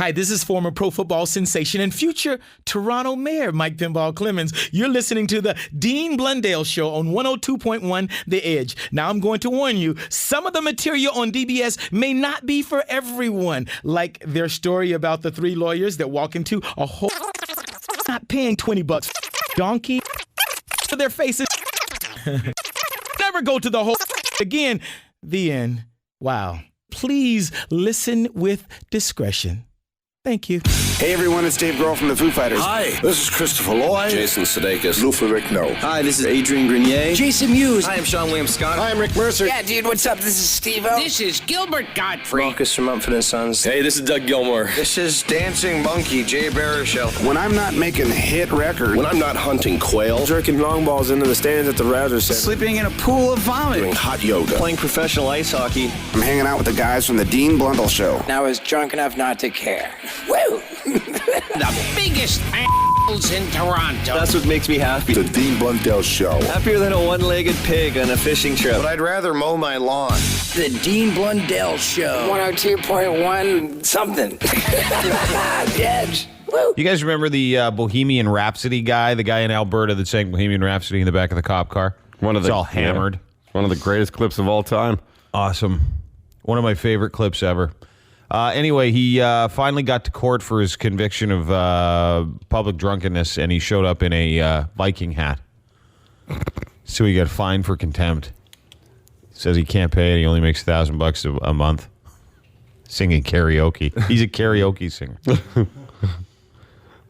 Hi, this is former pro football sensation and future Toronto Mayor Mike Pinball Clemens. You're listening to the Dean Blundell Show on 102.1 The Edge. Now, I'm going to warn you, some of the material on DBS may not be for everyone, like their story about the three lawyers that walk into a whole not paying $20 donkey for their faces. Never go to the whole again. The end. Wow. Please listen with discretion. Thank you. Hey everyone, it's Dave Grohl from the Foo Fighters. Hi, this is Christopher Lloyd. Jason Sudeikis. Lou Ferrigno. Hi, this is Adrian Grenier. Jason Mewes. Hi, I'm Sean William Scott. Hi, I'm Rick Mercer. Yeah, dude, what's up? This is Steve-O. This is Gilbert Godfrey. Marcus from Mumford & Sons. Hey, this is Doug Gilmore. This is Dancing Monkey, Jay Baruchel. When I'm not making hit records, When I'm not hunting quail, jerking long balls into the stands at the Rouser Center, Sleeping in a pool of vomit. doing hot yoga, Playing professional ice hockey. I'm hanging out with the guys from the Dean Blundell Show. And I was drunk enough not to care. Woo! The biggest a**holes in Toronto. That's what makes me happy. The Dean Blundell Show. Happier than a one-legged pig on a fishing trip. But I'd rather mow my lawn. The Dean Blundell Show. 102.1 something. The Edge. Woo! You guys remember the Bohemian Rhapsody guy, the guy in Alberta that sang Bohemian Rhapsody in the back of the cop car? It's all hammered. One of the greatest clips of all time. Awesome. One of my favorite clips ever. Anyway, he finally got to court for his conviction of public drunkenness, and he showed up in a Viking hat. So he got fined for contempt. Says he can't pay it. He only makes $1,000 a month singing karaoke. He's a karaoke singer.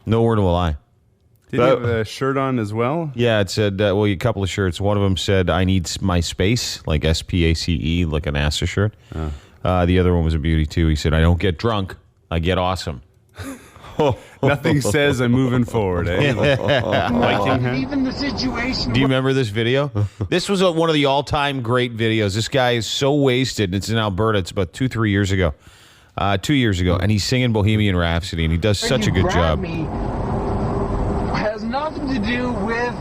No word of a lie. Did he have a shirt on as well? Yeah, it said, a couple of shirts. One of them said, I need my space, like S-P-A-C-E, like an NASA shirt. The other one was a beauty, too. He said, I don't get drunk. I get awesome. Nothing says I'm moving forward, eh? Viking hat? Even the situation. Do you remember this video? This was one of the all-time great videos. This guy is so wasted. It's in Alberta. It's about 2 years ago. 2 years ago. And he's singing Bohemian Rhapsody, and he does such a good job. Has nothing to do with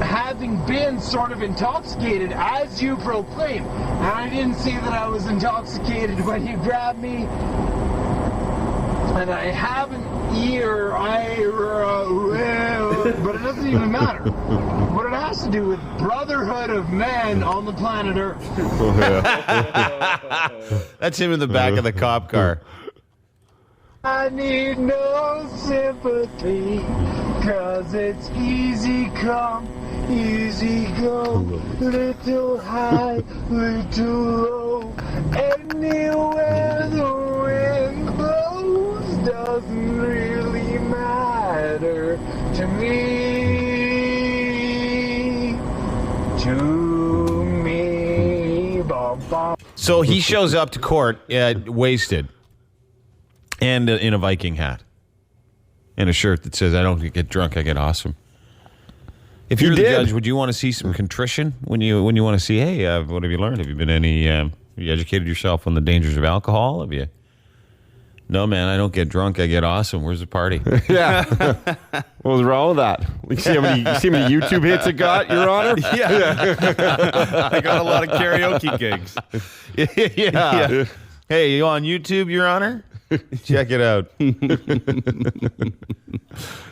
having been sort of intoxicated, as you proclaim. And I didn't see that I was intoxicated when you grabbed me. And I haven't either, but it doesn't even matter. What it has to do with brotherhood of men on the planet Earth. That's him in the back of the cop car. I need no sympathy, 'cause it's easy come, easy go, little high, little low, anywhere the wind blows doesn't really matter to me, bum, bum. So he shows up to court wasted. And in a Viking hat. And a shirt that says, I don't get drunk, I get awesome. If you're the judge, would you want to see some contrition when you want to see, hey, what have you learned? Have you been have you educated yourself on the dangers of alcohol? Have you? No, man, I don't get drunk, I get awesome. Where's the party? Yeah. What was wrong with that? You see how many YouTube hits it got, Your Honor? Yeah. I got a lot of karaoke gigs. Yeah. Hey, you on YouTube, Your Honor? Check it out. It's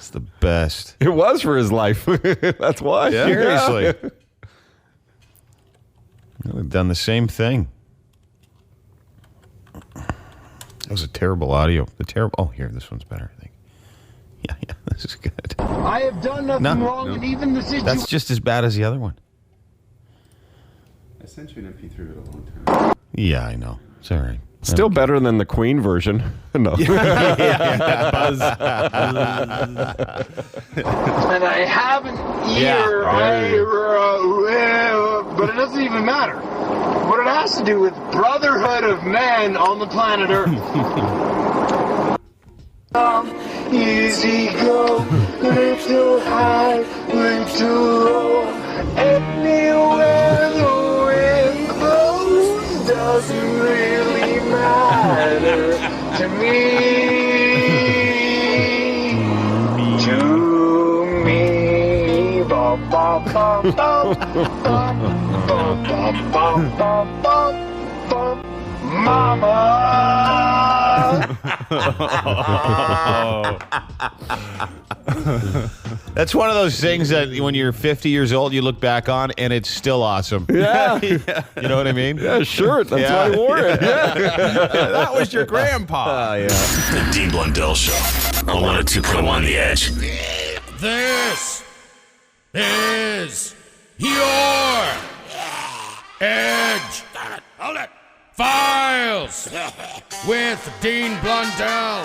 the best. It was for his life. That's why. Yeah. Seriously. We've done the same thing. That was a terrible audio. Oh, here, this one's better, I think. Yeah, this is good. I have done nothing wrong, and even the situation. That's just as bad as the other one. I sent you an MP3 of it a long time. Yeah, I know. It's all right. Still better than the Queen version. No. And I haven't either, but it doesn't even matter. What it has to do with brotherhood of men on the planet Earth. Easy go, little high, little low, anywhere the wind blows doesn't really matter to me, bum, bum, bum, bum, bum, bum, bum, bum, bum, bum, mama. That's one of those things that when you're 50 years old, you look back on, and it's still awesome. Yeah. You know what I mean? Yeah, sure. That's why I wore it. Yeah. That was your grandpa. Yeah. The Dean Blundell Show on 102.1 The Edge. This is your Edge. Hold it. Files with Dean Blundell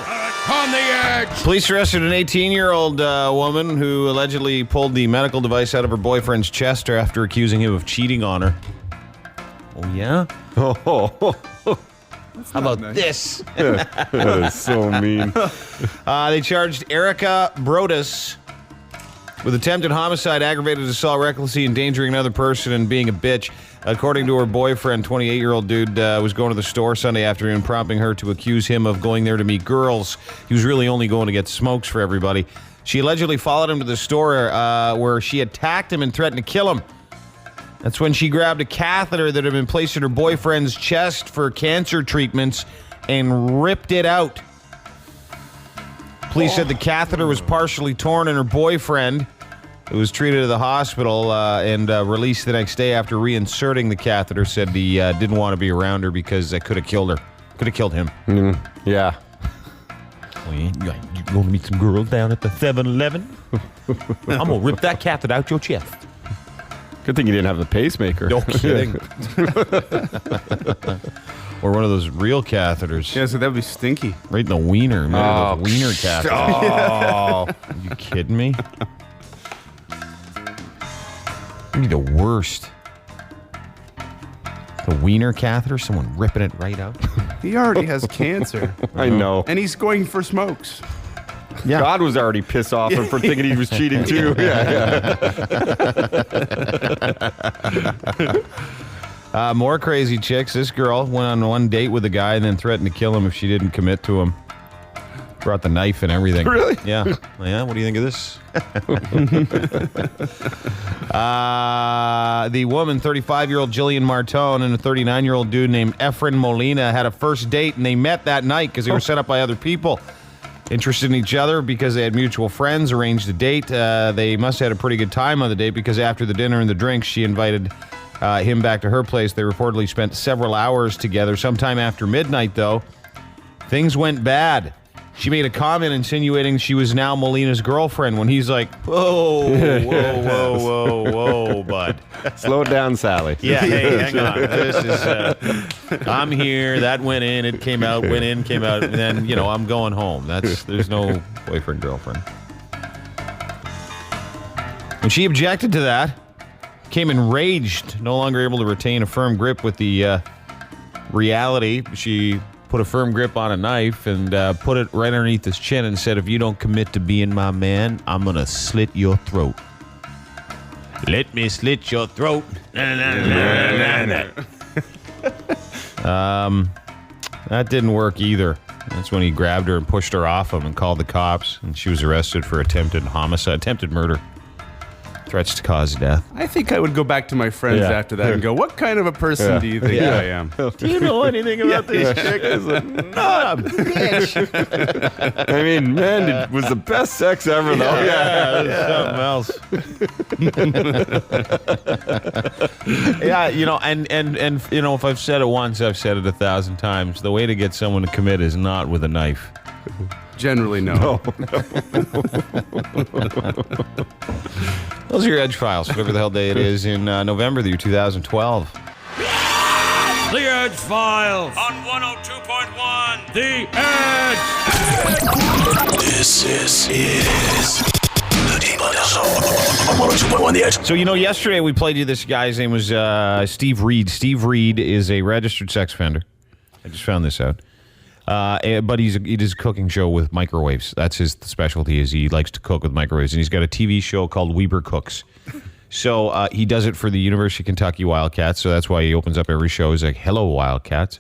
on the Edge. Police arrested an 18-year-old woman who allegedly pulled the medical device out of her boyfriend's chest after accusing him of cheating on her. Oh, yeah? Oh, How about this? that is so mean. They charged Erica Brodus with attempted homicide, aggravated assault, recklessly endangering another person, and being a bitch. According to her boyfriend, 28-year-old dude was going to the store Sunday afternoon, prompting her to accuse him of going there to meet girls. He was really only going to get smokes for everybody. She allegedly followed him to the store where she attacked him and threatened to kill him. That's when she grabbed a catheter that had been placed in her boyfriend's chest for cancer treatments and ripped it out. Police said the catheter was partially torn in her boyfriend. It was treated at the hospital and released the next day after reinserting the catheter. Said he didn't want to be around her because it could have killed her. Could have killed him. Yeah. Well, you going to meet some girls down at the 7-Eleven? I'm going to rip that catheter out your chest. Good thing you didn't have the pacemaker. No kidding. Or one of those real catheters. Yeah, so that would be stinky. Right in the wiener. Those wiener catheters. Oh. Are you kidding me? You'd be the worst. The wiener catheter, someone ripping it right out. He already has cancer. I know. And he's going for smokes. Yeah. God was already pissed off for thinking he was cheating too. Yeah. More crazy chicks. This girl went on one date with a guy and then threatened to kill him if she didn't commit to him. Brought the knife and everything. Really? Yeah. Yeah. What do you think of this? The woman, 35-year-old Jillian Martone, and a 39-year-old dude named Efren Molina had a first date, and they met that night because they were set up by other people. Interested in each other because they had mutual friends, arranged a date. They must have had a pretty good time on the date because after the dinner and the drinks, she invited him back to her place. They reportedly spent several hours together. Sometime after midnight, though, things went bad. She made a comment insinuating she was now Molina's girlfriend when he's like, whoa, bud. Slow it down, Sally. Yeah, hey, hang on. This is, I'm here, that went in, it came out, went in, came out, and then, I'm going home. There's no boyfriend, girlfriend. When she objected to that, came enraged, no longer able to retain a firm grip with the reality. She put a firm grip on a knife and put it right underneath his chin and said, if you don't commit to being my man, I'm going to slit your throat. Let me slit your throat. That didn't work either. That's when he grabbed her and pushed her off him and called the cops, and she was arrested for attempted murder. Threats to cause death. I think I would go back to my friends after that and go, what kind of a person do you think I am? Do you know anything about this chick? Not a bitch. I mean, man, it was the best sex ever, though. Yeah, something else. Yeah, and if I've said it once, I've said it 1,000 times. The way to get someone to commit is not with a knife. Generally, no. Those are your Edgefiles, whatever the hell day it is in November, the year 2012. The Edgefiles on 102.1 The Edge. This is the Dean Blundell Show on 102.1 The Edge. So, yesterday we played you this guy's name was Steve Reed. Steve Reed is a registered sex offender. I just found this out. But he does a cooking show with microwaves. That's his specialty, is he likes to cook with microwaves. And he's got a TV show called Weber Cooks. So he does it for the University of Kentucky Wildcats. So that's why he opens up every show. He's like, hello, Wildcats.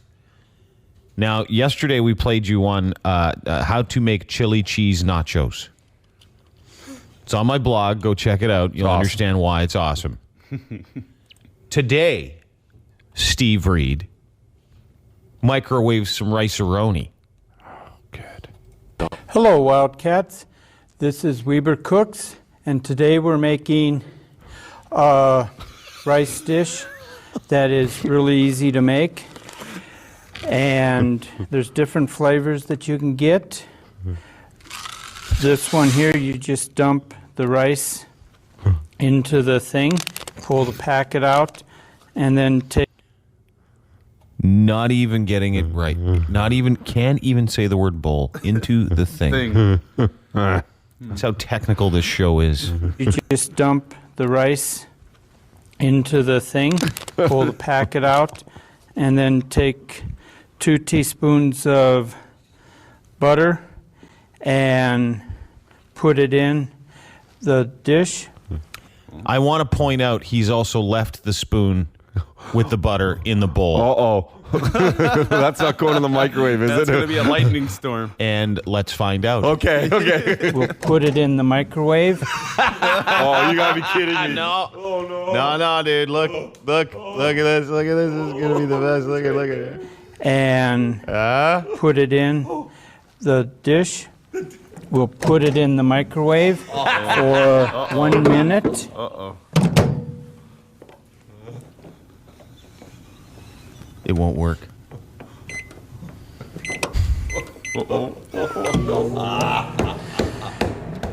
Now, yesterday we played you on how to make chili cheese nachos. It's on my blog. Go check it out. You'll understand why it's awesome. Today, Steve Reed microwave some rice-a-roni. Oh, good. Hello, Wildcats. This is Weber Cooks, and today we're making a rice dish that is really easy to make. And there's different flavors that you can get. This one here, you just dump the rice into the thing, pull the packet out, and then take... Not even getting it right. Can't even say the word bowl. Into the thing. That's how technical this show is. You just dump the rice into the thing, pull the packet out, and then take 2 teaspoons of butter and put it in the dish. I want to point out he's also left the spoon with the butter in the bowl. Uh-oh. That's not going in the microwave, is it? That's going to be a lightning storm. And let's find out. Okay. We'll put it in the microwave. Oh, you got to be kidding me. No. Oh, no. No, dude. Look at this. Look at this. This is going to be the best. Look at it. And put it in the dish. We'll put it in the microwave for 1 minute. Uh-oh. It won't work.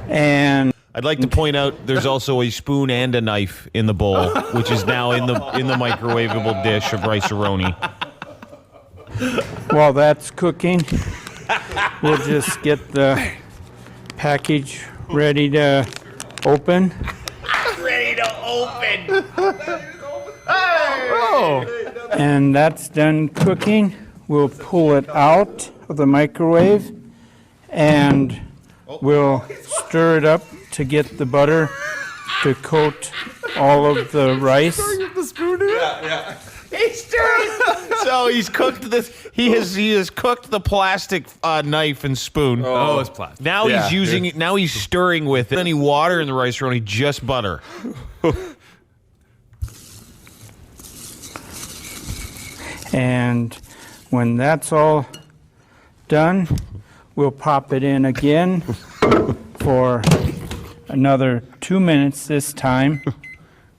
And I'd like to point out there's also a spoon and a knife in the bowl, which is now in the microwavable dish of rice-a-roni. While that's cooking, we'll just get the package ready to open. Ready to open. And that's done cooking. We'll pull it out of the microwave and we'll stir it up to get the butter to coat all of the rice. Yeah. He's stirring. So he's cooked this. He has cooked the plastic knife and spoon. Oh, it's plastic. Now he's using it. Now he's stirring with it. Any water in the rice-a-roni, just butter. And when that's all done, we'll pop it in again for another 2 minutes this time.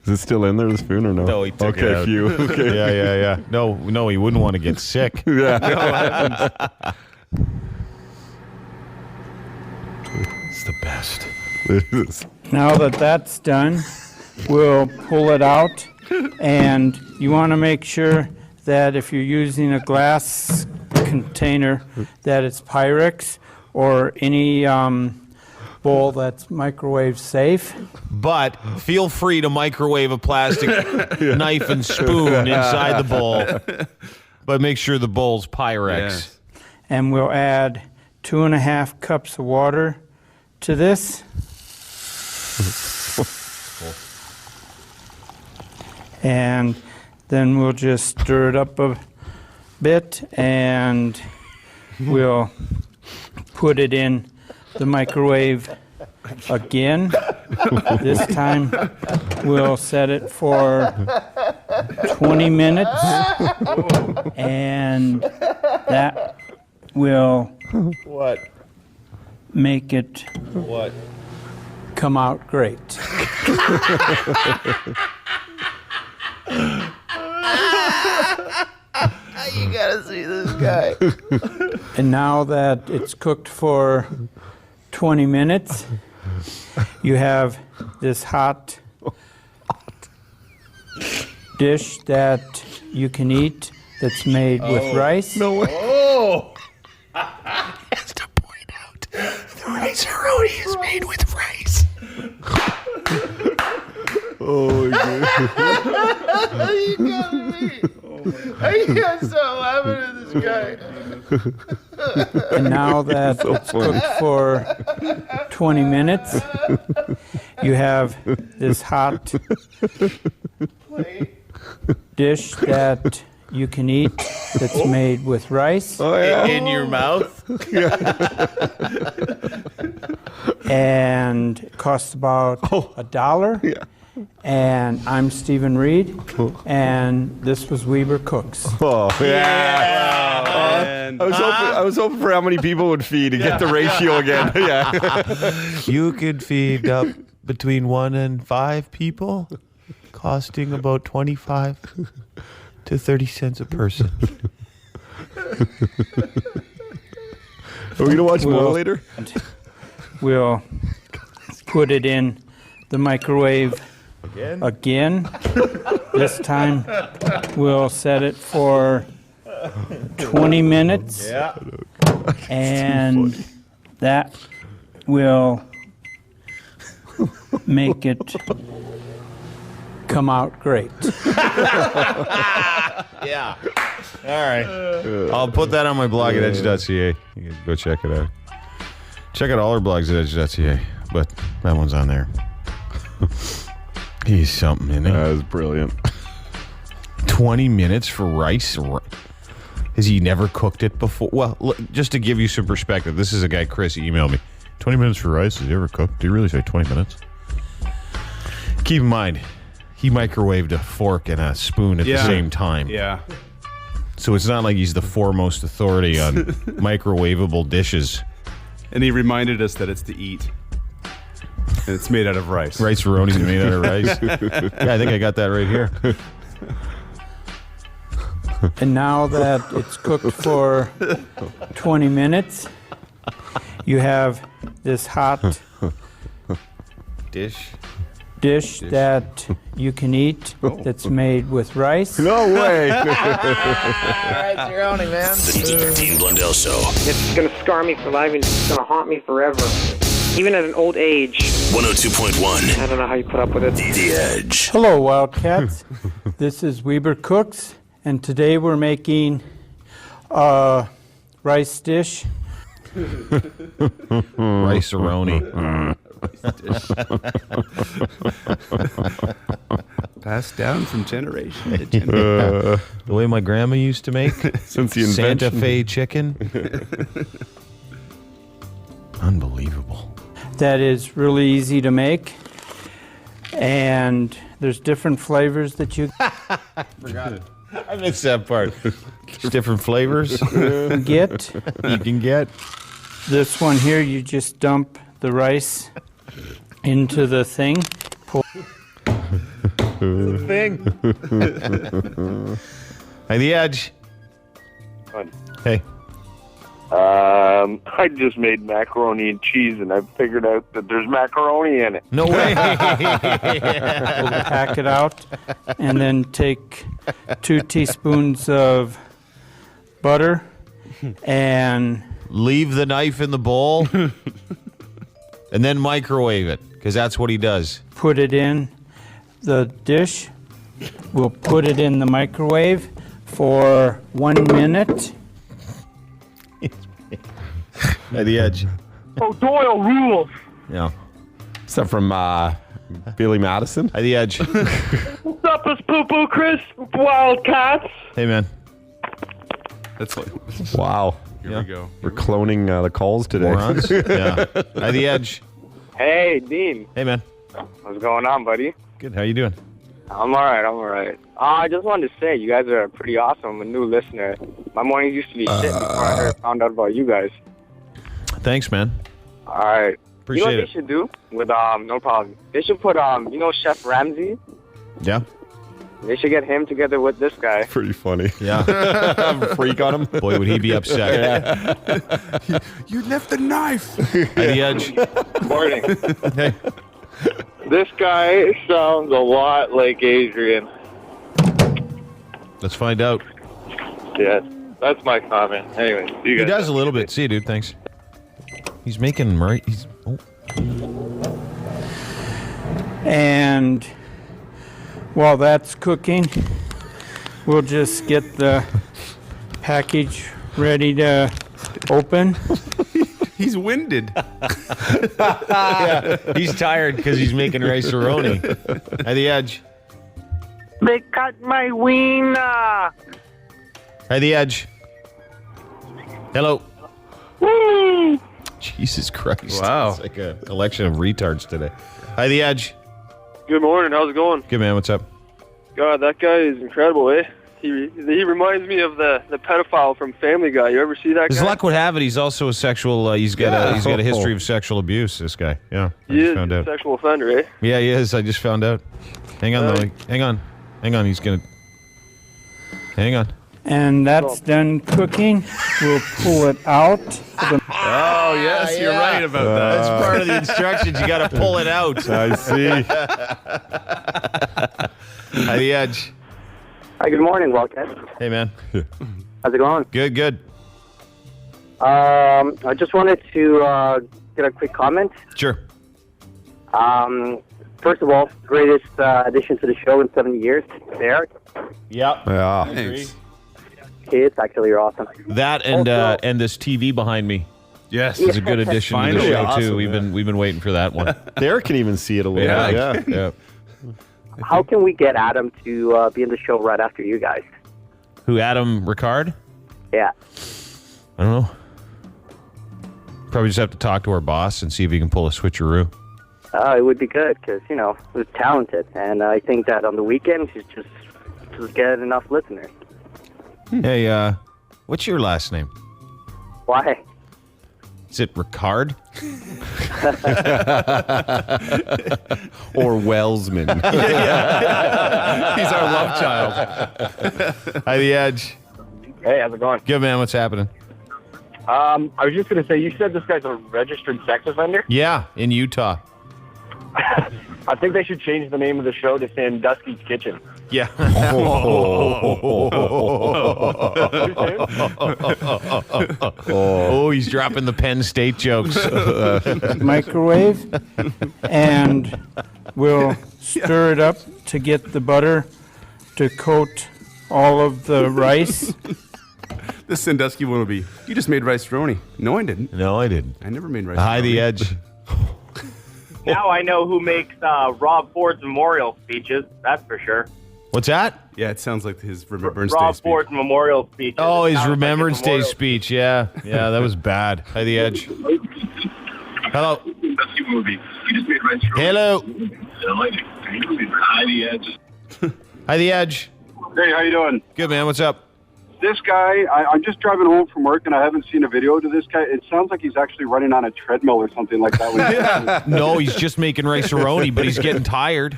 Is it still in there, the spoon, or no? No, he took it out. Phew. Okay. Yeah. No, he wouldn't want to get sick. Yeah. It's the best. It is. Now that that's done, we'll pull it out. And you want to make sure that if you're using a glass container, that it's Pyrex or any bowl that's microwave safe. But feel free to microwave a plastic knife and spoon inside the bowl. But make sure the bowl's Pyrex. Yes. And we'll add 2.5 cups of water to this. And then we'll just stir it up a bit and we'll put it in the microwave again. This time we'll set it for 20 minutes and that will make it come out great. You gotta see this guy. And now that it's cooked for 20 minutes, you have this hot dish that you can eat that's made with rice. No way. Oh! Has to point out, the rice-a-roni is made with rice. Oh, my God. You got me. I got so laughing at this guy. And now that it's cooked for 20 minutes, you have this hot dish that you can eat that's made with rice. Oh, yeah. In your mouth? And it costs about $1. Yeah. And I'm Stephen Reed, and this was Weber Cooks. Oh, yeah. I was hoping for how many people would feed and get the ratio again. Yeah. You could feed up between 1 and 5 people, costing about 25 to 30 cents a person. Are we going to watch more later? We'll put it in the microwave again. This time we'll set it for 20 minutes. Yeah. And that will make it come out great. Yeah. All right. I'll put that on my blog at edge.ca. You can go check it out. Check out all our blogs at edge.ca, but that one's on there. He's something, isn't he? That was brilliant. 20 minutes for rice? Has he never cooked it before? Well, look, just to give you some perspective, this is a guy, Chris, he emailed me. 20 minutes for rice? Has he ever cooked? Did he really say 20 minutes? Keep in mind, he microwaved a fork and a spoon at the same time. Yeah. So it's not like he's the foremost authority on microwavable dishes. And he reminded us that it's to eat. And it's made out of rice. Rice-a-roni's made out of rice. Yeah, I think I got that right here. And now that it's cooked for 20 minutes, you have this hot dish that you can eat that's made with rice. No way. All right, Jeroni, man. The Dean Blundell Show. It's going to scar me for life and it's going to haunt me forever. Even at an old age. 102.1. I don't know how you put up with it. The Edge. Hello, Wildcats. This is Weber Cooks, and today we're making a rice dish. Rice-a-roni. Passed down from generation to generation. The way my grandma used to make Since the Santa invention. Fe chicken. Unbelievable. That is really easy to make, and there's different flavors that you Forgot it. I missed that part. Different flavors can get. you can get. This one here, you just dump the rice into the thing. Thing. Hey, the Edge. Hey. I just made macaroni and cheese, and I figured out that there's macaroni in it. No way. We'll pack it out, and then take 2 teaspoons of butter, and leave the knife in the bowl, and then microwave it, because that's what he does. Put it in the dish. We'll put it in the microwave for 1 minute. At the Edge. Oh, Doyle rules. Yeah. Is that from Billy Madison? At the Edge. What's up, it's Poo Poo Chris, Wildcats. Hey, man. That's like, Wow. here we go. We're cloning the calls today. Morons. Yeah. At the Edge. Hey, Dean. Hey, man. What's going on, buddy? Good. How you doing? I'm all right. I just wanted to say, you guys are pretty awesome. I'm a new listener. My mornings used to be shit before I found out about you guys. Thanks, man. All right. Appreciate you know what it. they should do? With, no problem. They should put, Chef Ramsay? Yeah. They should get him together with this guy. Pretty funny. Yeah. Freak on him. Boy, would he be upset. You left the knife. At the Edge. Morning. Hey. This guy sounds a lot like Adrian. Let's find out. Yeah, that's my comment. Anyway, see you He guys. does a little bit. See you, dude. Thanks. He's making Murray. And while that's cooking, we'll just get the package ready to open. He's winded. Yeah, he's tired because he's making rice-a-roni. At the Edge. They cut my wiener. At the Edge. Hello. Woo! Jesus Christ. Wow. It's like a collection of retards today. Hi, the Edge. Good morning. How's it going? Good, man. What's up? God, that guy is incredible, eh? He reminds me of the pedophile from Family Guy. You ever see that As guy? luck would have it, he's also a sexual. He's got a history of sexual abuse. This guy. Yeah. He is a sexual offender, eh? Yeah, he is. I just found out. Hang on, though. Hang on. He's gonna. Hang on. And that's done cooking. We'll pull it out. Oh, yes, you're right about that. That's part of the instructions. You got to pull it out. I see. Hi, the Edge. Hi, good morning, Wildcats. Hey, man. How's it going? Good. I just wanted to get a quick comment. Sure. First of all, greatest addition to the show in 7 years. There. Yep. Yeah. Thanks. Kids, actually, you're awesome. That and this TV behind me. Yes. It's a good addition to the Finally, show, awesome, too. We've been waiting for that one. Derek can even see it a little bit. Yeah. How can we get Adam to be in the show right after you guys? Who, Adam Ricard? Yeah. I don't know. Probably just have to talk to our boss and see if he can pull a switcheroo. It would be good because, he's talented. And I think that on the weekends, he's just get enough listeners. Hey, what's your last name? Why? Is it Ricard? Or Wellsman. He's our love child. Hi, the Edge. Hey, how's it going? Good, man. What's happening? I was just going to say, you said this guy's a registered sex offender? Yeah, in Utah. I think they should change the name of the show to Sandusky's Kitchen. Yeah. Oh, he's dropping the Penn State jokes. Microwave, and we'll stir it up to get the butter to coat all of the rice. This Sandusky one would be, you just made rice-roni. No, I didn't. No, I didn't. I never made rice-roni. Hi, the Edge. Now I know who makes Rob Ford's memorial speeches, that's for sure. What's that? Yeah, it sounds like his Remembrance Day Rob speech. Ford's memorial speech. Oh, his Remembrance Day speech. Yeah, that was bad. Hi, the Edge. Hello. Hello. Hi, the Edge. Hi, the Edge. Hey, how you doing? Good, man. What's up? This guy, I'm just driving home from work, and I haven't seen a video to this guy. It sounds like he's actually running on a treadmill or something like that. No, he's just making rice-a-roni, but he's getting tired.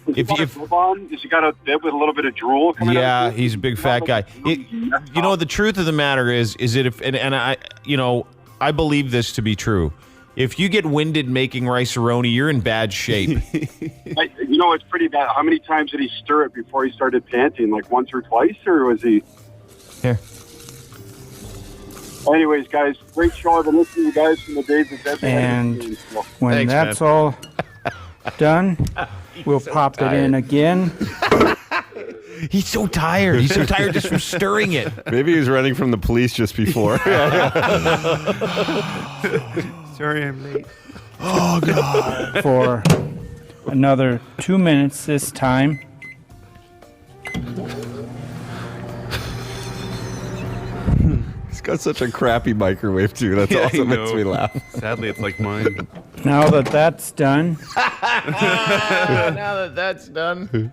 If Has he got a bib with a little bit of drool coming out? Yeah, he's a big fat guy. The truth of the matter is that if I believe this to be true. If you get winded making rice-a-roni, you're in bad shape. It's pretty bad. How many times did he stir it before he started panting? Like once or twice, or was he? Here. Anyways, guys, great show. I've been listening to you guys from the days of Death. And when that's all done, we'll pop it in again. He's so tired. He's so tired just from stirring it. Maybe he was running from the police just before. Sorry, I'm late. Oh, God. For another 2 minutes this time. He's got such a crappy microwave, too. That's also makes me laugh. Sadly, it's like mine. Now that that's done. Now that that's done.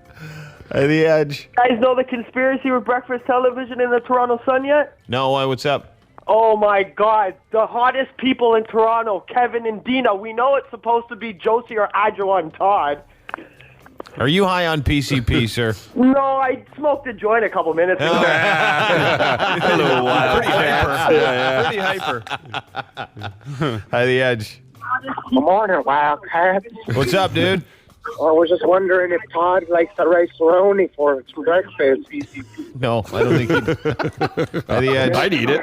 Hey, the Edge. You guys know the conspiracy with breakfast television in the Toronto Sun yet? No, why? What's up? Oh my God, the hottest people in Toronto, Kevin and Dina. We know it's supposed to be Josie or Adjoan Todd. Are you high on PCP, sir? No, I smoked a joint a couple minutes ago. Pretty hyper. Hi, the Edge. Good morning, Wildcats. What's up, dude? I was just wondering if Todd likes the rice-a-roni for breakfast. No, I don't think he'd. Hi, the Edge. I'd eat it.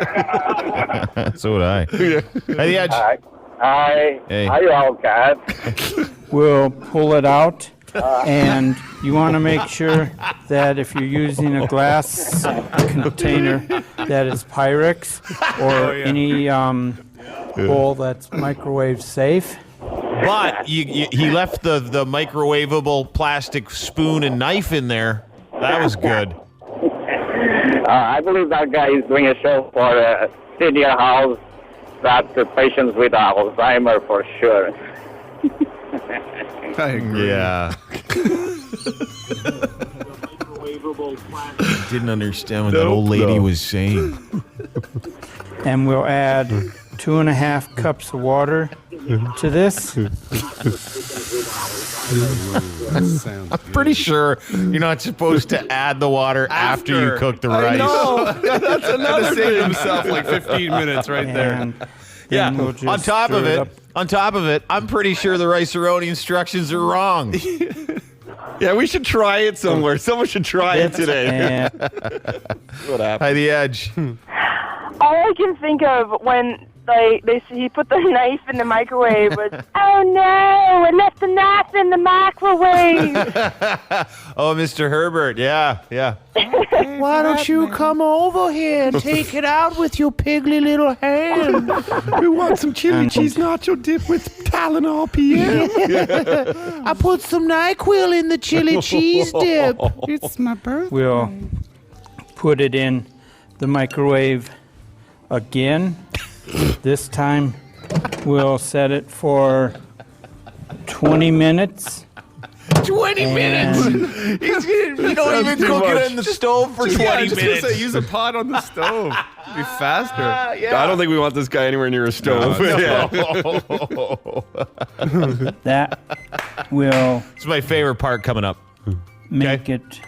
So would I. Hi, the Edge. Hi. Hey. Hi, Wildcats. We'll pull it out. And you want to make sure that if you're using a glass container that is Pyrex or any bowl that's microwave safe. But he left the microwavable plastic spoon and knife in there. That was good. I believe that guy is doing a show for senior house, that's the patients with Alzheimer for sure. I agree. Yeah. Didn't understand what that old lady was saying. And we'll add 2.5 cups of water to this. I'm pretty sure you're not supposed to add the water after you cook the rice. No, that's another save himself like 15 minutes right there. Yeah. We'll just On top of stir it, I'm pretty sure the rice-a-roni instructions are wrong. Yeah, we should try it somewhere. Someone should try it today. What happened? Hi, the Edge. All I can think of when he put the knife in the microwave was, oh no, I left the knife in the microwave. Oh, Mr. Herbert. Yeah. Why don't you come over here and take it out with your piggly little hand? We want some chili cheese nacho dip with Tylenol PM. I put some NyQuil in the chili cheese dip. It's my birthday. We'll put it in the microwave again. This time we'll set it for 20 minutes. 20 minutes? You don't even cook it in the stove for 20 minutes. Say, use a pot on the stove. It'd be faster. I don't think we want this guy anywhere near a stove. That will It's my favorite part coming up. make it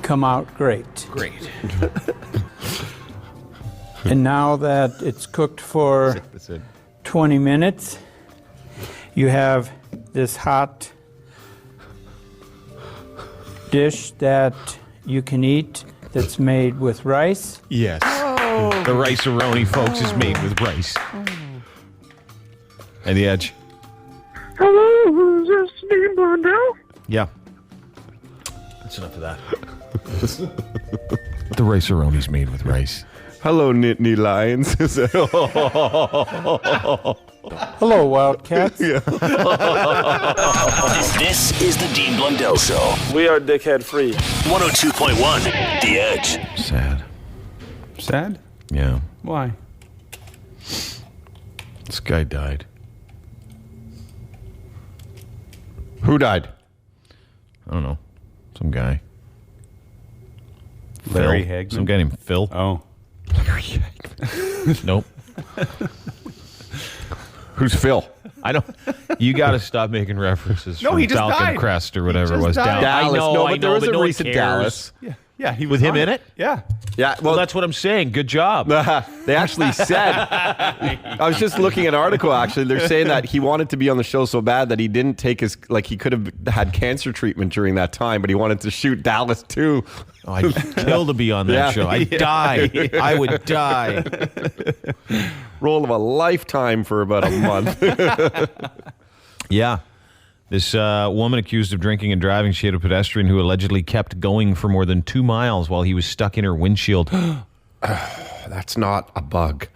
come out great. Great. And now that it's cooked for 20 minutes, you have this hot dish that you can eat that's made with rice. Yes. The rice-a-roni, folks, is made with rice. And the Edge. Hello, is this Dean Blundell? Yeah. That's enough of that. The rice-a-roni's made with rice. Hello, Nittany Lions. Hello, Wildcats. This is the Dean Blundell Show. We are dickhead free. 102.1 The Edge. Sad. Sad? Yeah. Why? This guy died. Who died? I don't know. Some guy. Larry Phil. Hagman? Some guy named Phil. Oh. Nope. Who's Phil? I don't. You got to stop making references No, from he just Falcon died. Crest or whatever it was. died. Dallas. I know, there was a but no one recent cares. Dallas. Yeah, he was With him on in it? Yeah. Yeah, Well, that's what I'm saying. Good job. They actually said, I was just looking at an article, actually. They're saying that he wanted to be on the show so bad that he didn't take his, like, he could have had cancer treatment during that time, but he wanted to shoot Dallas too. Oh, I'd kill to be on that show. I'd die. I would die. Role of a lifetime for about a month. Yeah. This woman accused of drinking and driving. She had a pedestrian who allegedly kept going for more than 2 miles while he was stuck in her windshield. That's not a bug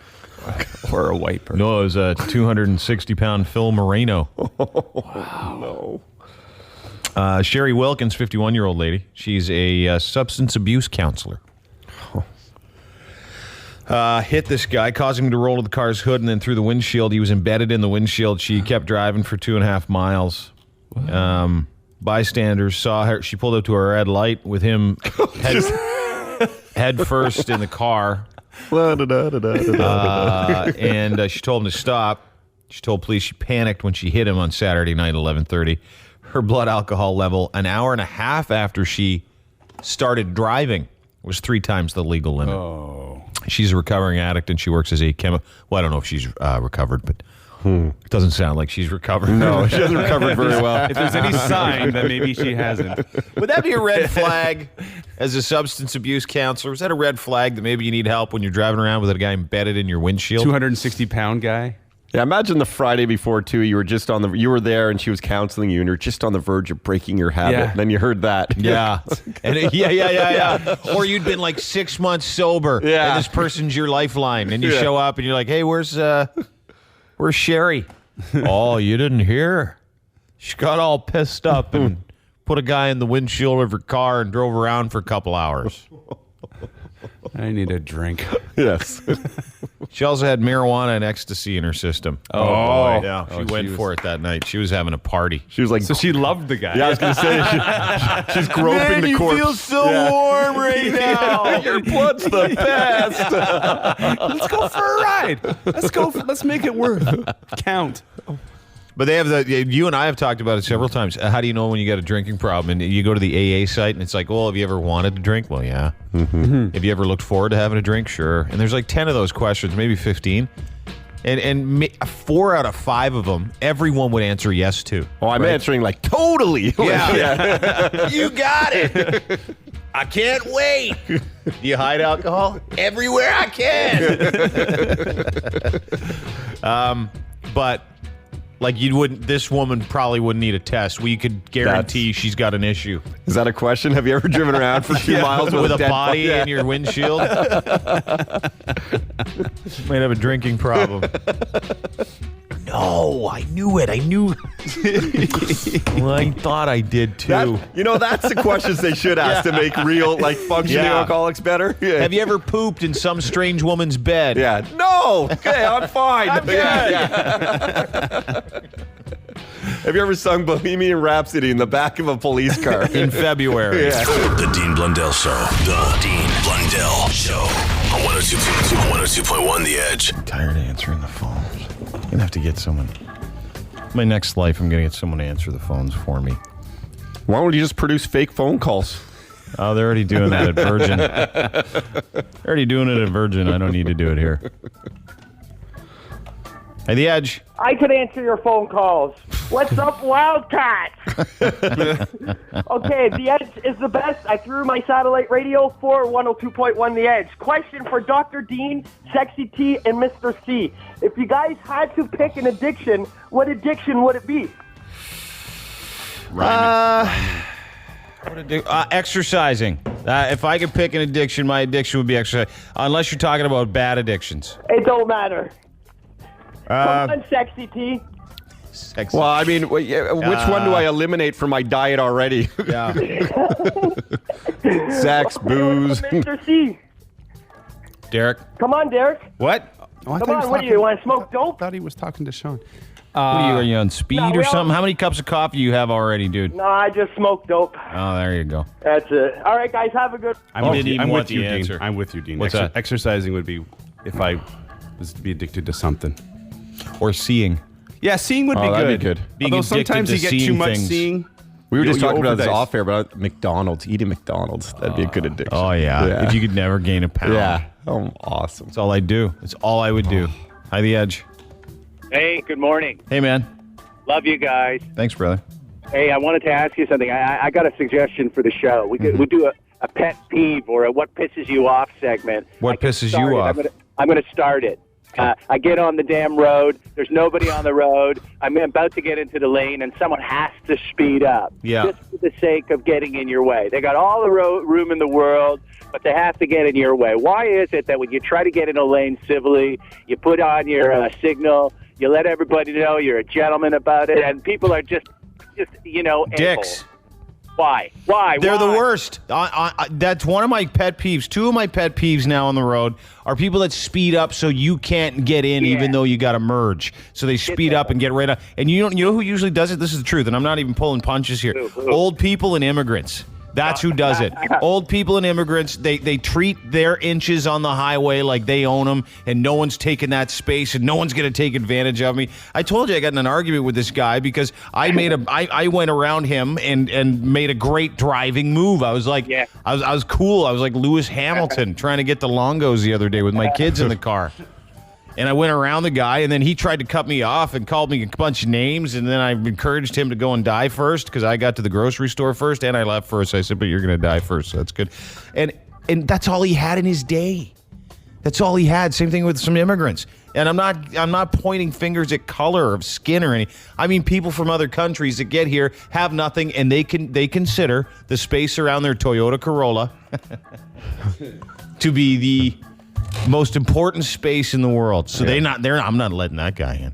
or a wiper. No, it was a 260-pound Phil Moreno. Wow. No. Sherry Wilkins, 51-year-old lady. She's a substance abuse counselor. Hit this guy, causing him to roll to the car's hood and then through the windshield. He was embedded in the windshield. She kept driving for 2.5 miles. Bystanders saw her. She pulled up to a red light with him head first in the car. And she told him to stop. She told police she panicked when she hit him on Saturday night at 11:30. Her blood alcohol level an hour and a half after she started driving was 3 times the legal limit. Oh. She's a recovering addict and she works as a chemical. Well, I don't know if she's recovered, but it doesn't sound like she's recovered. No, she hasn't recovered very well. If there's any sign, then maybe she hasn't. Would that be a red flag as a substance abuse counselor? Is that a red flag that maybe you need help when you're driving around with a guy embedded in your windshield? 260-pound guy. Yeah, imagine the Friday before too. You were there, and she was counseling you, and you're just on the verge of breaking your habit. Yeah. And then you heard that. Yeah, and yeah. Or you'd been like 6 months sober, Yeah. and this person's your lifeline, and you show up, and you're like, "Hey, where's Sherry?" Oh, you didn't hear? She got all pissed up and put a guy in the windshield of her car and drove around for a couple hours. I need a drink. Yes. She also had marijuana and ecstasy in her system. Oh, boy. Yeah, she went for it that night. She was having a party. She was like, so she loved the guy. Yeah, I was going to say, she's groping the corpse. You feel so warm right now. Your blood's the best. Let's go for a ride. Let's make it count. But they have you and I have talked about it several times. How do you know when you got a drinking problem? And you go to the AA site and it's like, well, have you ever wanted to drink? Well, yeah. Mm-hmm. Have you ever looked forward to having a drink? Sure. And there's like 10 of those questions, maybe 15. And 4 out of 5 of them, everyone would answer yes to. Oh, I'm answering like totally. Yeah. You got it. I can't wait. Do you hide alcohol? Everywhere I can. But like this woman probably wouldn't need a test. We could guarantee she's got an issue. Is that a question? Have you ever driven around for 2 miles with a dead body in your windshield? Might have a drinking problem. No, I knew it. I knew. Well, I thought I did too. That's the questions they should ask to make real, like, functioning alcoholics better. Yeah. Have you ever pooped in some strange woman's bed? Yeah. No. Okay, I'm fine. I'm good. Yeah. Have you ever sung Bohemian Rhapsody in the back of a police car? In February. Yeah. The Dean Blundell Show. The Dean Blundell Show. On 102.1 The Edge. I'm tired of answering the phones. I'm going to have to get someone. My next life, I'm going to get someone to answer the phones for me. Why don't you just produce fake phone calls? Oh, they're already doing that at Virgin. I don't need to do it here. Hey, The Edge. I could answer your phone calls. What's up, Wildcats? Okay, The Edge is the best. I threw my satellite radio for 102.1 The Edge. Question for Dr. Dean, Sexy T, and Mr. C. If you guys had to pick an addiction, what addiction would it be? Exercising. If I could pick an addiction, my addiction would be exercise. Unless you're talking about bad addictions. It don't matter. Come on, Sexy T. Well, I mean, which one do I eliminate from my diet already? Yeah. Sex, booze. Mr. C. Derek. Come on, Derek. What? Come on, what do you want to smoke dope? I thought he was talking to Sean. Are you on speed or something? How many cups of coffee do you have already, dude? No, I just smoked dope. Oh, there you go. That's it. All right, guys, have a good. I'm with you, answer. Dean. I'm with you, Dean. What's that? Exercising would be if I was to be addicted to something. Or seeing. Yeah, seeing would be that'd good. be good. Being Although sometimes you addicted get to too much things. seeing. We were just talking about this overdose. off air, but McDonald's, eating McDonald's, that'd be a good addiction. Oh, yeah. If you could never gain a pound. Yeah. Oh, awesome. That's all I'd do. It's all I would do. Hi, The Edge. Hey, good morning. Hey, man. Love you guys. Thanks, brother. Hey, I wanted to ask you something. I got a suggestion for the show. We could we do a pet peeve or a what pisses you off segment. What pisses you off? I'm going to start it. I get on the damn road. There's nobody on the road. I'm about to get into the lane, and someone has to speed up. Yeah. Just for the sake of getting in your way. They got all the room in the world, but they have to get in your way. Why is it that when you try to get in a lane civilly, you put on your signal, you let everybody know you're a gentleman about it, and people are just Dicks. Why? They're the worst. That's one of my pet peeves. 2 of my pet peeves now on the road are people that speed up so you can't get in even though you got to merge. So they speed up and get right up. And you know who usually does it? This is the truth, and I'm not even pulling punches here. Old people and immigrants. That's who does it. Old people and immigrants, they treat their inches on the highway like they own them, and no one's taking that space, and no one's going to take advantage of me. I told you I got in an argument with this guy because I went around him and made a great driving move. I was like, I was cool. I was like Lewis Hamilton trying to get the Longos the other day with my kids in the car. And I went around the guy, and then he tried to cut me off and called me a bunch of names, and then I encouraged him to go and die first because I got to the grocery store first, and I left first. I said, but you're going to die first, so that's good. And that's all he had in his day. That's all he had. Same thing with some immigrants. And I'm not pointing fingers at color of skin or anything. I mean people from other countries that get here, have nothing, and they consider the space around their Toyota Corolla to be the most important space in the world. So I'm not letting that guy in.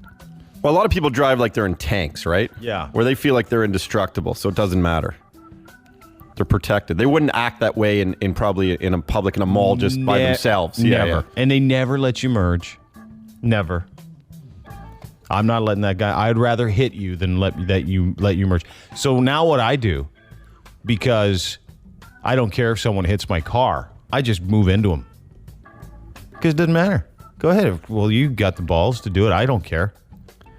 Well, a lot of people drive like they're in tanks, right? Yeah. Where they feel like they're indestructible, so it doesn't matter. They're protected. They wouldn't act that way in probably in a public in a mall just by themselves. Never. Yeah. And they never let you merge. Never. I'm not letting that guy. I'd rather hit you than let you merge. So now what I do, because I don't care if someone hits my car, I just move into them. Because it doesn't matter. Go ahead. Well, you got the balls to do it. I don't care.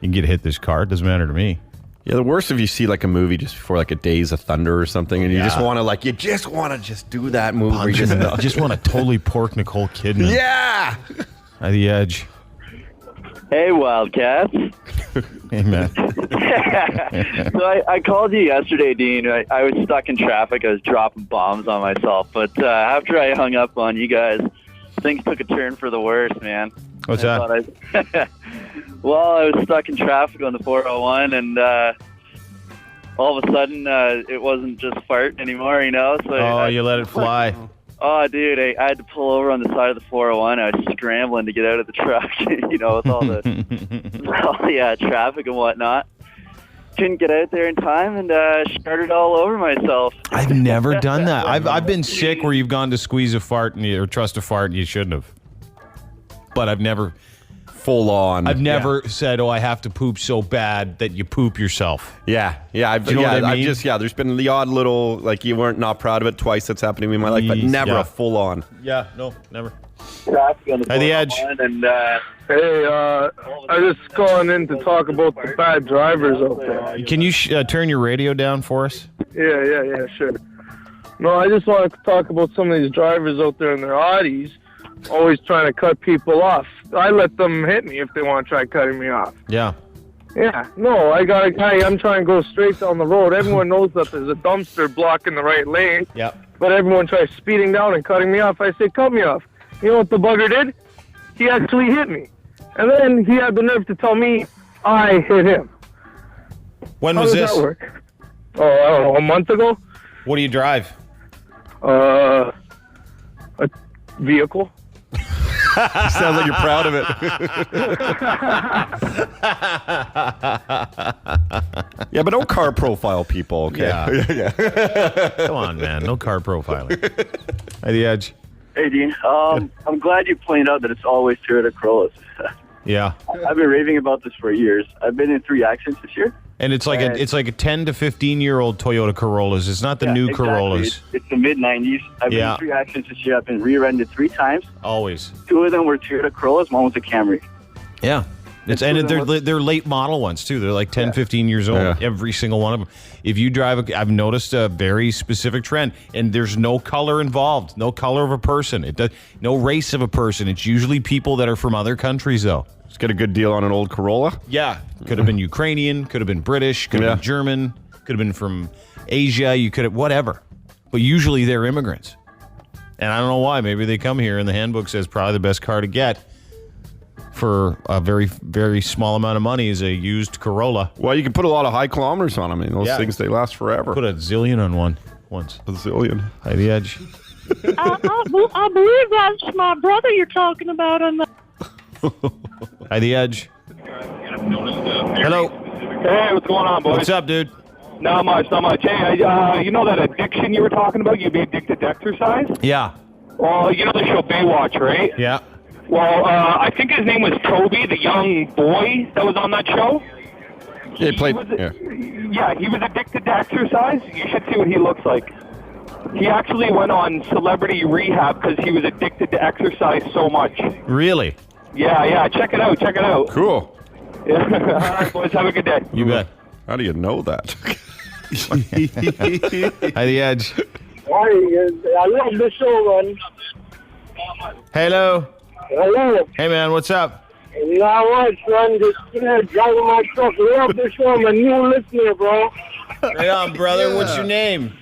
You can get hit this car. It doesn't matter to me. Yeah, the worst if you see like a movie just before like a Days of Thunder or something, and you just want to just do that movie. Where you just want to totally pork Nicole Kidman. Yeah. At the edge. Hey, Wildcats. Hey, man. So I called you yesterday, Dean. I was stuck in traffic. I was dropping bombs on myself. But after I hung up on you guys, things took a turn for the worse, man. What's that? Well, I was stuck in traffic on the 401, and all of a sudden, it wasn't just farting anymore, you know? So you let it fly. Oh, dude, I had to pull over on the side of the 401. I was scrambling to get out of the truck, you know, with all the traffic and whatnot. Couldn't get out there in time and started all over myself. I've never done that. I've been sick where you've gone to squeeze a fart or trust a fart and you shouldn't have. But I've never... Full on. I've never said, I have to poop so bad that you poop yourself. Yeah. Do you know what I mean? There's been the odd little, like you weren't not proud of it twice that's happened to me in my life, but never a full on. Yeah, no, never. Traffic on the edge. And, I just calling in to talk about the bad drivers out there. Can you turn your radio down for us? Yeah, sure. No, I just wanted to talk about some of these drivers out there in their Audis, always trying to cut people off. I let them hit me if they want to try cutting me off. Yeah. Yeah, no, I got a guy, I'm trying to go straight down the road. Everyone knows that there's a dumpster blocking the right lane. Yeah. But everyone tries speeding down and cutting me off. I say, cut me off. You know what the bugger did? He actually hit me. And then he had the nerve to tell me I hit him. When How was does this? that work? Oh, I don't know, a month ago? What do you drive? A vehicle. Sounds like you're proud of it. Yeah, but don't car profile people, okay? Yeah. Come on, man. No car profiling. At the edge. Hey, Dean. I'm glad you pointed out that it's always Toyota Corollas. Yeah. I've been raving about this for years. I've been in 3 accidents this year. And it's like a 10 to 15-year-old Toyota Corollas. It's not the new exactly. Corollas. It's the mid-90s. I've been in 3 accidents this year. I've been rear-ended 3 times. Always. 2 of them were Toyota Corollas. 1 was a Camry. Yeah. They're late model ones, too. They're like 10, 15 years old, every single one of them. If you drive, I've noticed a very specific trend, and there's no color involved, no color of a person, no race of a person. It's usually people that are from other countries, though. Let's get a good deal on an old Corolla. Yeah. Could have been Ukrainian, could have been British, could have been German, could have been from Asia, you could have, whatever. But usually they're immigrants. And I don't know why. Maybe they come here and the handbook says probably the best car to get for a very, very small amount of money is a used Corolla. Well, you can put a lot of high kilometers on them. I mean, those things, they last forever. Put a zillion on one once. A zillion. At the edge. I believe that's my brother you're talking about on the... At the edge. Hello. Hey, what's going on, boys? What's up, dude? Not much. Hey, you know that addiction you were talking about? You'd be addicted to exercise? Yeah. Well, you know the show Baywatch, right? Yeah. Well, I think his name was Toby, the young boy that was on that show. Yeah, he played. Yeah, he was addicted to exercise. You should see what he looks like. He actually went on celebrity rehab because he was addicted to exercise so much. Really? Yeah. Check it out. Cool. Yeah. All right, boys. Have a good day. You bet. How do you know that? At the edge. I love the show, man. Hello. Hello. Hey, man. What's up? Not much, man. Just driving my truck. Love the show. I'm a new listener, bro. Right on, brother. What's your name?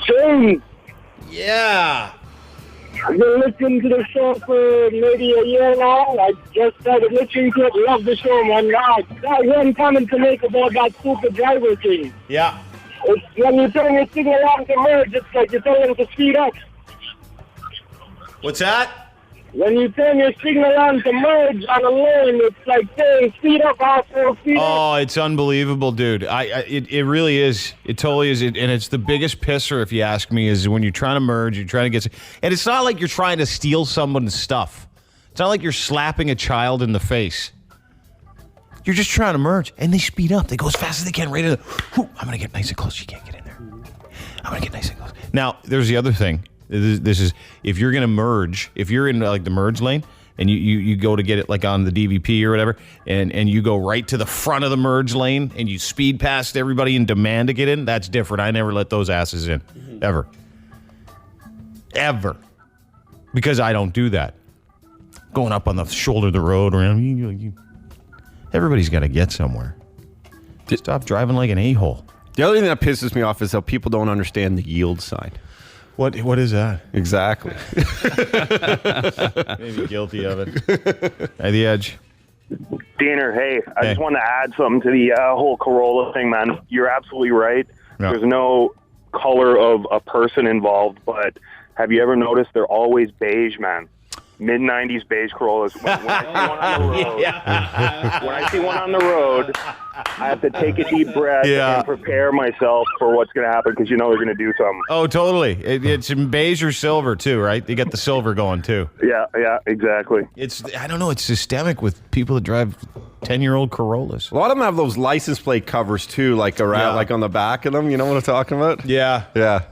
James. Yeah. I've been listening to the show for maybe a year now. I just started listening to it. Love the show, man. Got one comment to make about that stupid driver thing. Yeah. It's when you're telling your signal on to merge, it's like you're telling them to speed up. What's that? when you turn your signal on to merge on a lane, it's like saying speed up all 4 feet. Oh, it's unbelievable, dude. It really is. It totally is. And it's the biggest pisser, if you ask me, is when you're trying to merge, you're trying to get... And it's not like you're trying to steal someone's stuff. It's not like you're slapping a child in the face. You're just trying to merge, and they speed up. They go as fast as they can. Right in the... Whew, I'm going to get nice and close. You can't get in there. I'm going to get nice and close. Now, there's the other thing. This is, if you're going to merge, if you're in like the merge lane, and you go to get it like on the DVP or whatever, and you go right to the front of the merge lane, and you speed past everybody and demand to get in, that's different. I never let those asses in. Ever. Ever. Because I don't do that. Going up on the shoulder of the road, everybody's got to get somewhere. Stop driving like an a-hole. The other thing that pisses me off is how people don't understand the yield sign. What is that? Exactly. Maybe guilty of it. Hey, the Edge. Diener, hey, I just want to add something to the whole Corolla thing, man. You're absolutely right. No. There's no color of a person involved, but have you ever noticed they're always beige, man? Mid-90s beige Corollas. When I see one on the road, I have to take a deep breath and prepare myself for what's going to happen because you know they're going to do something. Oh, totally. It's in beige or silver, too, right? You got the silver going, too. Yeah, exactly. I don't know, it's systemic with people that drive 10-year-old Corollas. A lot of them have those license plate covers, too, like around, like on the back of them. You know what I'm talking about? Yeah. Yeah.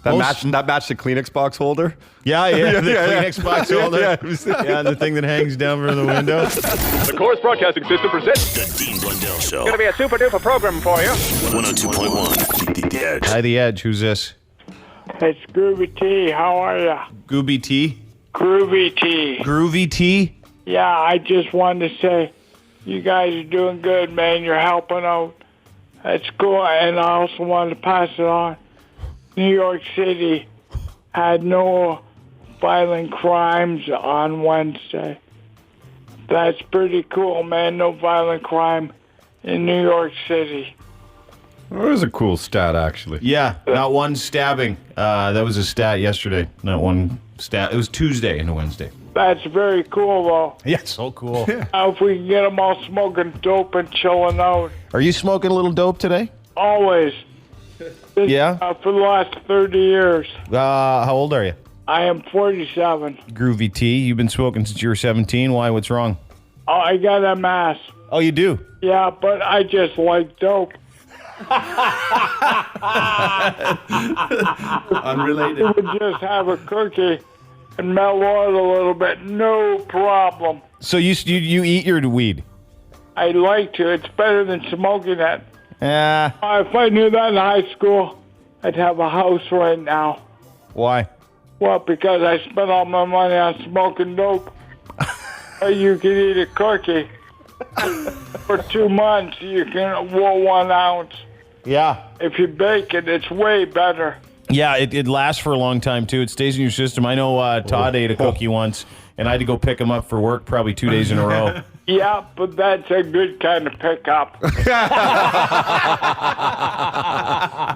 That matched the Kleenex box holder? Yeah, the Kleenex box holder. Yeah, the thing that hangs down from the window. The Chorus Broadcasting System presents The Dean Blundell Show. Going to be a super-duper program for you. 102.1 The Edge. Hi, The Edge. Who's this? It's Groovy T. How are you? Groovy T? Groovy T. Groovy T? Yeah, I just wanted to say you guys are doing good, man. You're helping out. That's cool. And I also wanted to pass it on. New York City had no violent crimes on Wednesday. That's pretty cool, man. No violent crime in New York City. That was a cool stat, actually. Yeah, not one stabbing. That was a stat yesterday. Not one stat. It was Tuesday into Wednesday. That's very cool, though. Yeah, so cool. Now, if we can get them all smoking dope and chilling out. Are you smoking a little dope today? Always. Yeah? For the last 30 years. How old are you? I am 47. Groovy T, you've been smoking since you were 17. Why? What's wrong? Oh, I got MS. Oh, you do? Yeah, but I just like dope. Unrelated. You would just have a cookie and mellow out a little bit. No problem. So you eat your weed? I like to. It's better than smoking it. Yeah. If I knew that in high school, I'd have a house right now. Why? Well, because I spent all my money on smoking dope. You can eat a cookie. For 2 months, you can 1 ounce. Yeah. If you bake it, it's way better. Yeah, it lasts for a long time, too. It stays in your system. I know Todd ate a cookie once, and I had to go pick him up for work probably 2 days in a row. Yeah, but that's a good kind of pickup.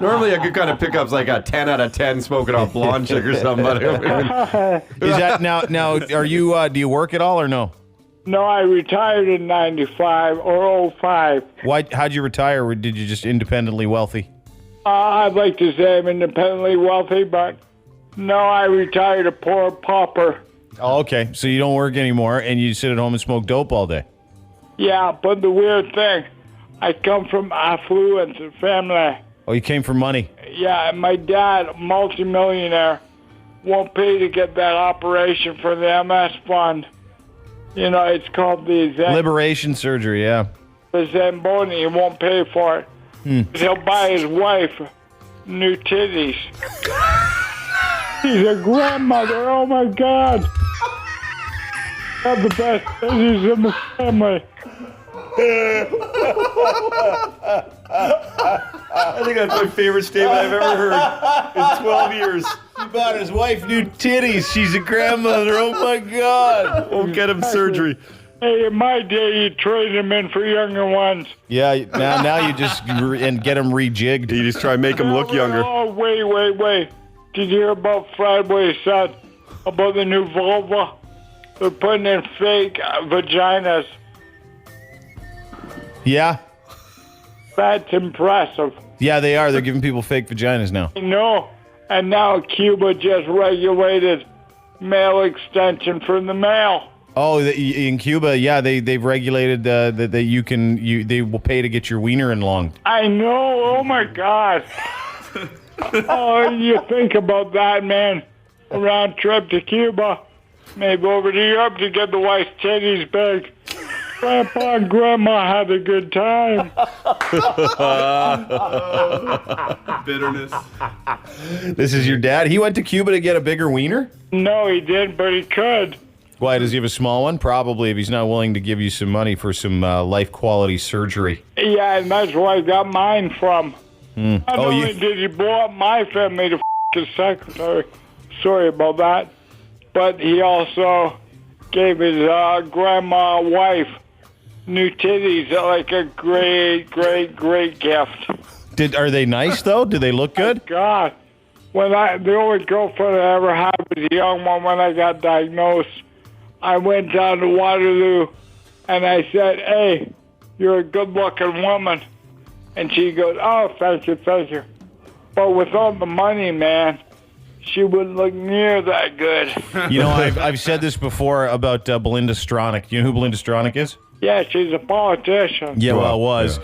Normally, a good kind of pickup's like a 10 out of 10 smoking on blonde chick or somebody. Is that now? Are you? Do you work at all or no? No, I retired in 95 or 05. Why? How'd you retire? Or did you just independently wealthy? I'd like to say I'm independently wealthy, but no, I retired a poor pauper. Oh, okay. So you don't work anymore, and you sit at home and smoke dope all day. Yeah, but the weird thing, I come from affluent family. Oh, you came for money. Yeah, and my dad, multimillionaire, won't pay to get that operation for the MS fund. You know, it's called the Liberation surgery, yeah. The Zamboni. He won't pay for it. He'll buy his wife new titties. She's a grandmother. Oh, my God. Have the best titties in the family. I think that's my favorite statement I've ever heard in 12 years. He bought his wife new titties. She's a grandmother. Oh, my God. Won't get him surgery. Hey, in my day, you trade them in for younger ones. Yeah, now you just and get them rejigged. You just try and make them look younger. Oh, wait. Did you hear about Fridway's son? about the new vulva. They're putting in fake vaginas. Yeah. That's impressive. Yeah, they are. They're giving people fake vaginas now. No, and now Cuba just regulated male extension from the male. Oh, in Cuba, yeah, they've regulated that they will pay to get your wiener enlonged. I know. Oh my God. Oh, you think about that, man. A round trip to Cuba, maybe over to Europe to get the wife's titties big. Grandpa and Grandma had a good time. Bitterness. This is your dad? He went to Cuba to get a bigger wiener? No, he didn't, but he could. Why, does he have a small one? Probably, if he's not willing to give you some money for some life-quality surgery. Yeah, and that's where I got mine from. Not only did he blow up my family to his secretary, sorry about that, but he also gave his grandma wife new titties, like a great gift. Are they nice though? Do they look good? God, the only girlfriend I ever had was a young one when I got diagnosed. I went down to Waterloo and I said, "Hey, you're a good-looking woman," and she goes, "Oh, thank you." But without the money, man, she wouldn't look near that good. You know, I've said this before about Belinda Stronach. You know who Belinda Stronach is? Yeah, she's a politician. Yeah, well, was.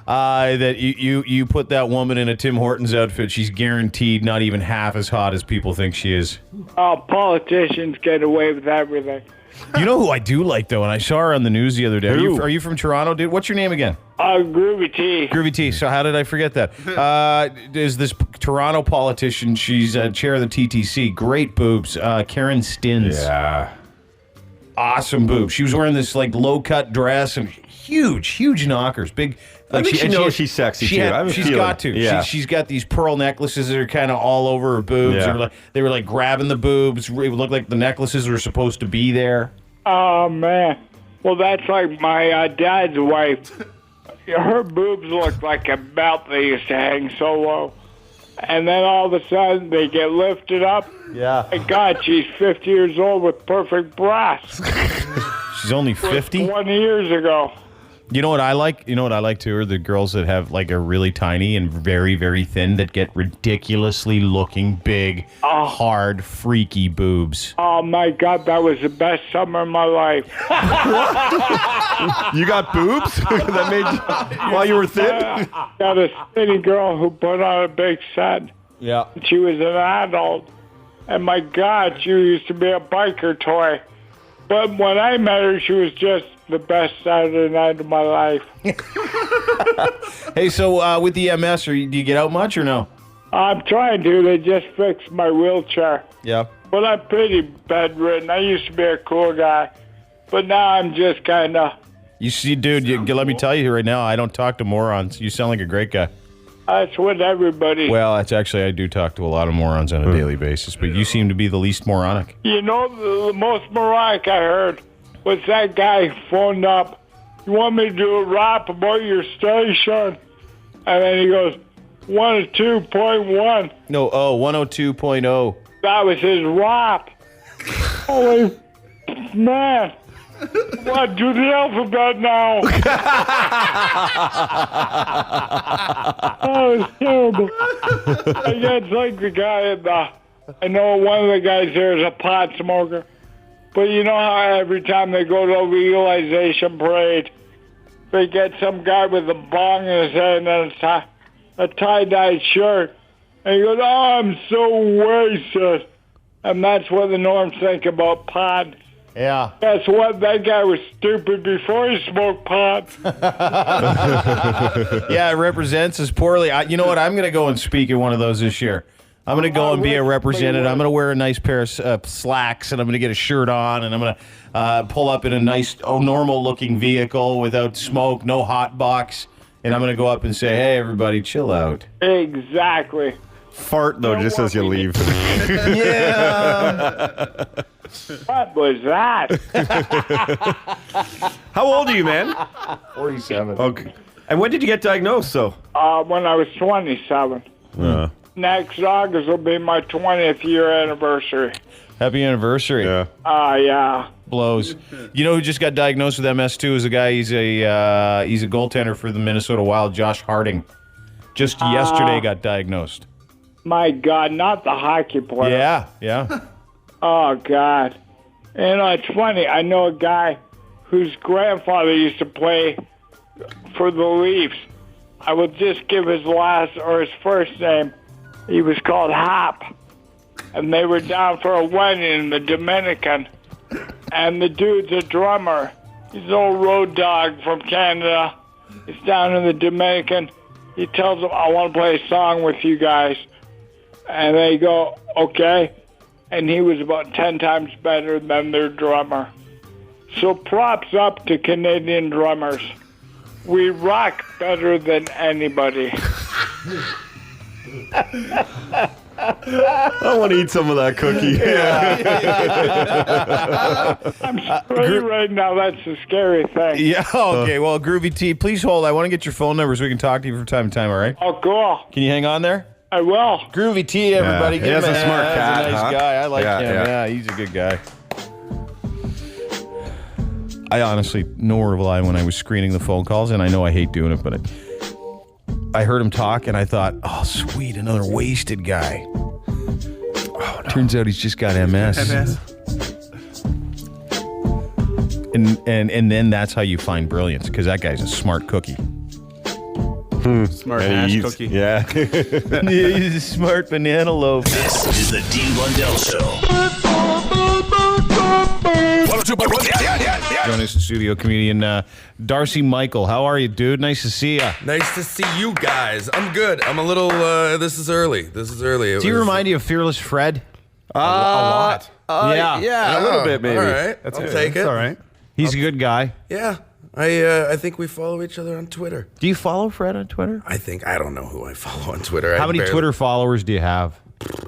Yeah. That you put that woman in a Tim Hortons outfit, she's guaranteed not even half as hot as people think she is. Politicians get away with everything. You know who I do like, though, and I saw her on the news the other day. Are you from Toronto, dude? What's your name again? Groovy T. Groovy T. So how did I forget that? Is this Toronto politician, she's chair of the TTC. Great boobs. Karen Stins. Yeah. Awesome boobs. She was wearing this like low-cut dress and huge knockers. Big. Like she knows she's sexy too. She's got to. Yeah. She's got these pearl necklaces that are kind of all over her boobs. Yeah. They were like grabbing the boobs. It looked like the necklaces were supposed to be there. Oh, man. Well, that's like my dad's wife. Her boobs look like a belt. They used to hang so low. And then all of a sudden, they get lifted up. Yeah. My God, she's 50 years old with perfect breasts. She's only 50? 20 years ago. You know what I like? You know what I like too are the girls that have like a really tiny and very, very thin that get ridiculously looking big, hard, freaky boobs. Oh my God, that was the best summer of my life. You got boobs? That made you, while you were thin? Got a skinny girl who put on a big set. Yeah. She was an adult. And my God, she used to be a biker toy. But when I met her, she was just the best Saturday night of my life. Hey, so with the MS, do you get out much or no? I'm trying to. They just fixed my wheelchair. Yeah. But I'm pretty bedridden. I used to be a cool guy. But now I'm just kind of... You see, dude, let me tell you right now, I don't talk to morons. You sound like a great guy. That's what everybody... Well, that's actually, I do talk to a lot of morons on a daily basis, but you seem to be the least moronic. You know, the most moronic I heard was that guy phoned up. You want me to do a rap about your station? And then he goes, 102.1. No, 102.0. That was his rap. Holy man. What? Do the alphabet now. Oh, it's terrible. I guess like the guy at I know one of the guys here is a pot smoker. But you know how every time they go to a legalization parade, they get some guy with a bong in his head and a tie-dye shirt. And he goes, "Oh, I'm so wasted." And that's what the norms think about pot. Yeah. Guess what? That guy was stupid before he smoked pot. Yeah, it represents us poorly. You know what? I'm going to go and speak at one of those this year. I'm going to go and be a representative. I'm going to wear a nice pair of slacks, and I'm going to get a shirt on, and I'm going to pull up in a nice, normal-looking vehicle without smoke, no hot box, and I'm going to go up and say, "Hey, everybody, chill out." Exactly. Fart, though, just as you leave. Yeah. What was that? How old are you, man? 47. Okay. And when did you get diagnosed, so? When I was 27. Next August will be my 20th year anniversary. Happy anniversary. Yeah. Yeah. Blows. You know who just got diagnosed with MS too? Is a guy. He's a goaltender for the Minnesota Wild, Josh Harding. Just yesterday got diagnosed. My God, not the hockey player. Yeah. Oh, God. You know, it's funny. I know a guy whose grandfather used to play for the Leafs. I will just give his last or his first name. He was called Hop. And they were down for a wedding in the Dominican. And the dude's a drummer. He's an old road dog from Canada. He's down in the Dominican. He tells them, I want to play a song with you guys. And they go, okay. And he was about 10 times better than their drummer. So props up to Canadian drummers. We rock better than anybody. I want to eat some of that cookie. I'm sorry right now. That's a scary thing. Yeah. Okay. Well, Groovy T, please hold. I want to get your phone number so we can talk to you from time to time. All right. Oh, cool. Can you hang on there? I will. Groovy T, everybody. He has a smart cat. He's a nice guy. I like him. Yeah. Yeah, he's a good guy. I honestly, no word of a lie, when I was screening the phone calls, and I know I hate doing it, but I heard him talk, and I thought, oh, sweet, another wasted guy. Oh, no. Turns out he's just got MS. And then that's how you find brilliance, because that guy's a smart cookie. Smart hash cookie. Yeah. He's a smart banana loaf. This is the Dean Blundell Show. Joining us in studio, comedian Darcy Michael. How are you, dude? Nice to see you. Nice to see you guys. I'm good. I'm a little, this is early. Do you remind you of Fearless Fred? A lot. Yeah, a little bit, maybe. All right. I'll take it. All right. He's a good guy. Yeah. I think we follow each other on Twitter. Do you follow Fred on Twitter? I don't know who I follow on Twitter. How many Twitter followers do you have?